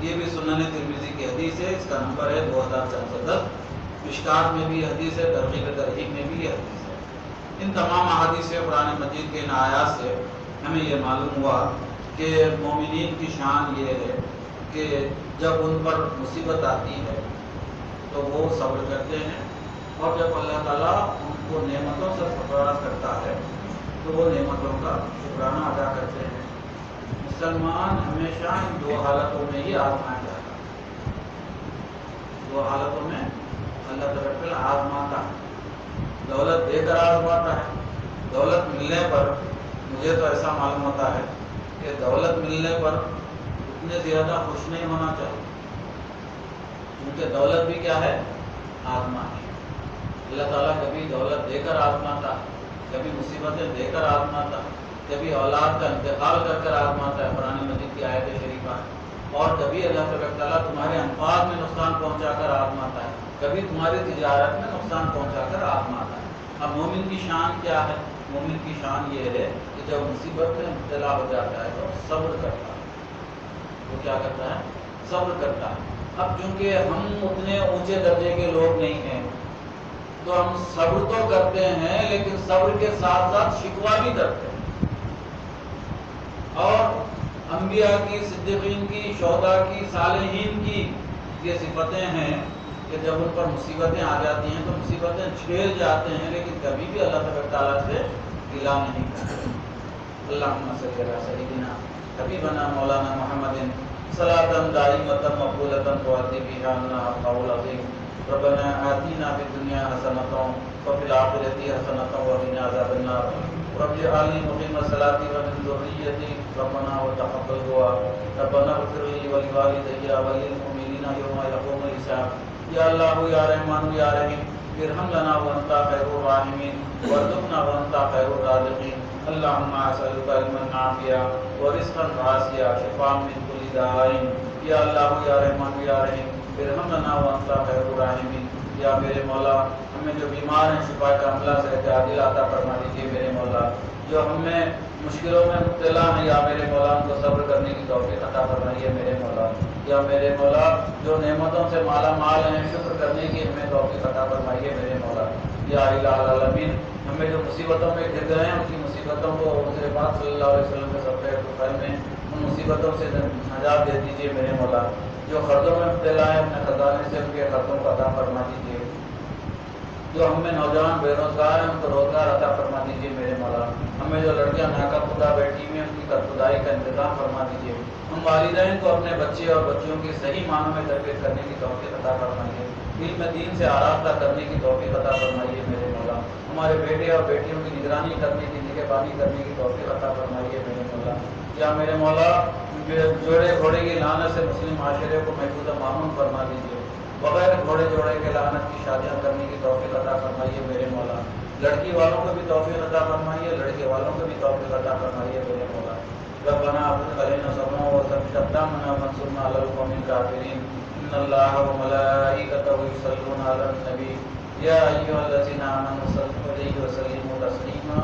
یہ بھی سنن ترمذی کی حدیث ہے، اس کا نمبر ہے 2410۔ مشکات میں بھی حدیث ہے، ترغیب ترہیب میں بھی حدیث ہے۔ ان تمام احادیث سے، قرآن مجید کے ان آیات سے ہمیں یہ معلوم ہوا کہ مومنین کی شان یہ ہے کہ جب ان پر مصیبت آتی ہے تو وہ صبر کرتے ہیں، اور جب اللہ تعالیٰ ان کو نعمتوں سے سرفراز کرتا ہے تو وہ نعمتوں کا شکرانہ ادا کرتے ہیں۔ مسلمان ہمیشہ ان دو حالتوں میں ہی آزمایا جاتا ہے، دو حالتوں میں اللہ تعالیٰ آزماتا ہے، دولت دے کر آزماتا ہے۔ دولت ملنے پر مجھے تو ایسا معلوم ہوتا ہے کہ دولت ملنے پر اتنے زیادہ خوش نہیں ہونا چاہیے، کیونکہ دولت بھی کیا ہے؟ آزمائش۔ اللہ تعالیٰ کبھی دولت دے کر آزماتا ہے، کبھی مصیبتیں دے کر آزماتا ہے، کبھی اولاد کا انتقال کر کر آزماتا ہے، قرآن مجید کی آیت شریفہ، اور کبھی اللہ تعالیٰ تمہارے انفاق میں نقصان پہنچا کر آزماتا ہے، کبھی تمہاری تجارت میں نقصان پہنچا کر آزماتا ہے۔ اب مومن کی شان کیا ہے؟ مومن کی شان یہ ہے کہ جب مصیبت میں مبتلا ہو جاتا ہے تو صبر کرتا ہے۔ وہ کیا کرتا ہے؟ صبر کرتا ہے۔ اب چونکہ ہم اتنے اونچے درجے کے لوگ نہیں ہیں تو ہم صبر تو کرتے ہیں، لیکن صبر کے ساتھ ساتھ شکوہ بھی کرتے ہیں۔ اور انبیاء کی، صدیقین کی، شہداء کی، صالحین کی یہ صفتیں ہیں کہ جب ان پر مصیبتیں آ جاتی ہیں تو مصیبتیں جھیل جاتے ہیں، لیکن کبھی بھی اللہ تعالیٰ سے گلہ نہیں کرتے۔ اللہم صلی علی سیدنا حبیبنا مولانا محمد صلاۃ دائمۃ مقبولۃ تؤدی بہا عنا حقہ العظیم۔ ربنا آتنا فی الدنیا حسنۃ وفی الآخرۃ حسنۃ وقنا عذاب النار۔ رب اجعلنی مقیم الصلاۃ ومن ذریتی ربنا وتقبل دعا۔ ربنا اغفر لی ولوالدی وللمؤمنین یوم یقوم الحساب۔ یا اللہ یا رحمان یا رحیم ارحم لنا وانت خیر الراحمین وارزقنا وانت خیر الرازقین۔ اللہم اسألک علما نافعا ورزقا واسعا شفاء من کل داء۔ یا اللہ یا رحمان یا رحیم ارحم لنا وانت خیر الراحمین۔ یا میرے مولا ہمیں جو بیمار ہیں شفا کا عملہ صحت عاجلہ عطا فرما دیجیے میرے مولا، جو ہم میں مشکلوں میں مبتلا ہیں یا میرے مولا ان کو صبر کرنے کی توفیق عطا فرمائیے میرے مولا، یا میرے مولا جو نعمتوں سے مالا مال ہیں شکر کرنے کی ہمیں توفیق عطا فرمائیے میرے مولا۔ یا الہ العالمین ہمیں جو مصیبتوں میں گر گئے ہیں ان کی مصیبتوں کو حضور پاک صلی اللہ علیہ وسلم کے صدقہ میں ان مصیبتوں سے نجات دے دیجیے میرے مولا۔ جو قرضوں میں مبتلا ہے اپنے خزانے سے ان کے قرضوں کو عطا فرما دیجیے۔ جو ہم میں نوجوان بے روزگار ہیں ان کو روزگار عطا فرما دیجیے میرے مولا۔ ہمیں جو لڑکیاں ناکہ خدا بیٹھی ہوئی ہیں ان کی خدائی کا انتظام فرما دیجیے۔ ہم والدین کو اپنے بچے اور بچیوں کی صحیح معنوں میں تربیت کرنے کی توفیق عطا فرمائیے، علم دین سے آراستہ کرنے کی توفیق عطا فرمائیے میرے مولا۔ ہمارے بیٹے اور بیٹیوں کی نگرانی کرنے کی، نگہبانی کرنے کی توفیق عطا فرمائیے میرے مولا۔ یا میرے مولا جوڑے گھوڑے کی لعنت سے مسلم معاشرے کو محفوظ و مامون فرما دیجیے، بغیر گھوڑے جوڑے کے لعنت کی شادیاں کرنے کی توفیق عطا فرمائیے میرے مولا۔ لڑکی والوں کو بھی توفیق عطا فرمائیے، لڑکے والوں کو بھی توفیق عطا فرمائیے میرے مولا۔ ربنا افرغ علینا صبرا وثبت اقدامنا وانصرنا علی القوم الکافرین۔ ان اللہ وملائکتہ یصلون علی النبی یا ایھا الذین آمنوا صلوا علیہ وسلموا تسلیما۔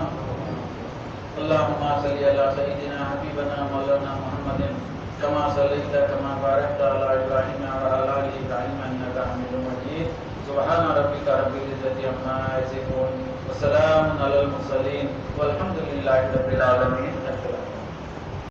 اللہم صلی علی سیدنا حبیبنا مولانا محمد کما صلیت کما بارکت علی ابراہیم وعلی آل ابراہیم انک حمید مجید۔ سبحان ربک رب العزۃ عما یصفون وسلام علی المرسلین والحمد للہ رب العالمین.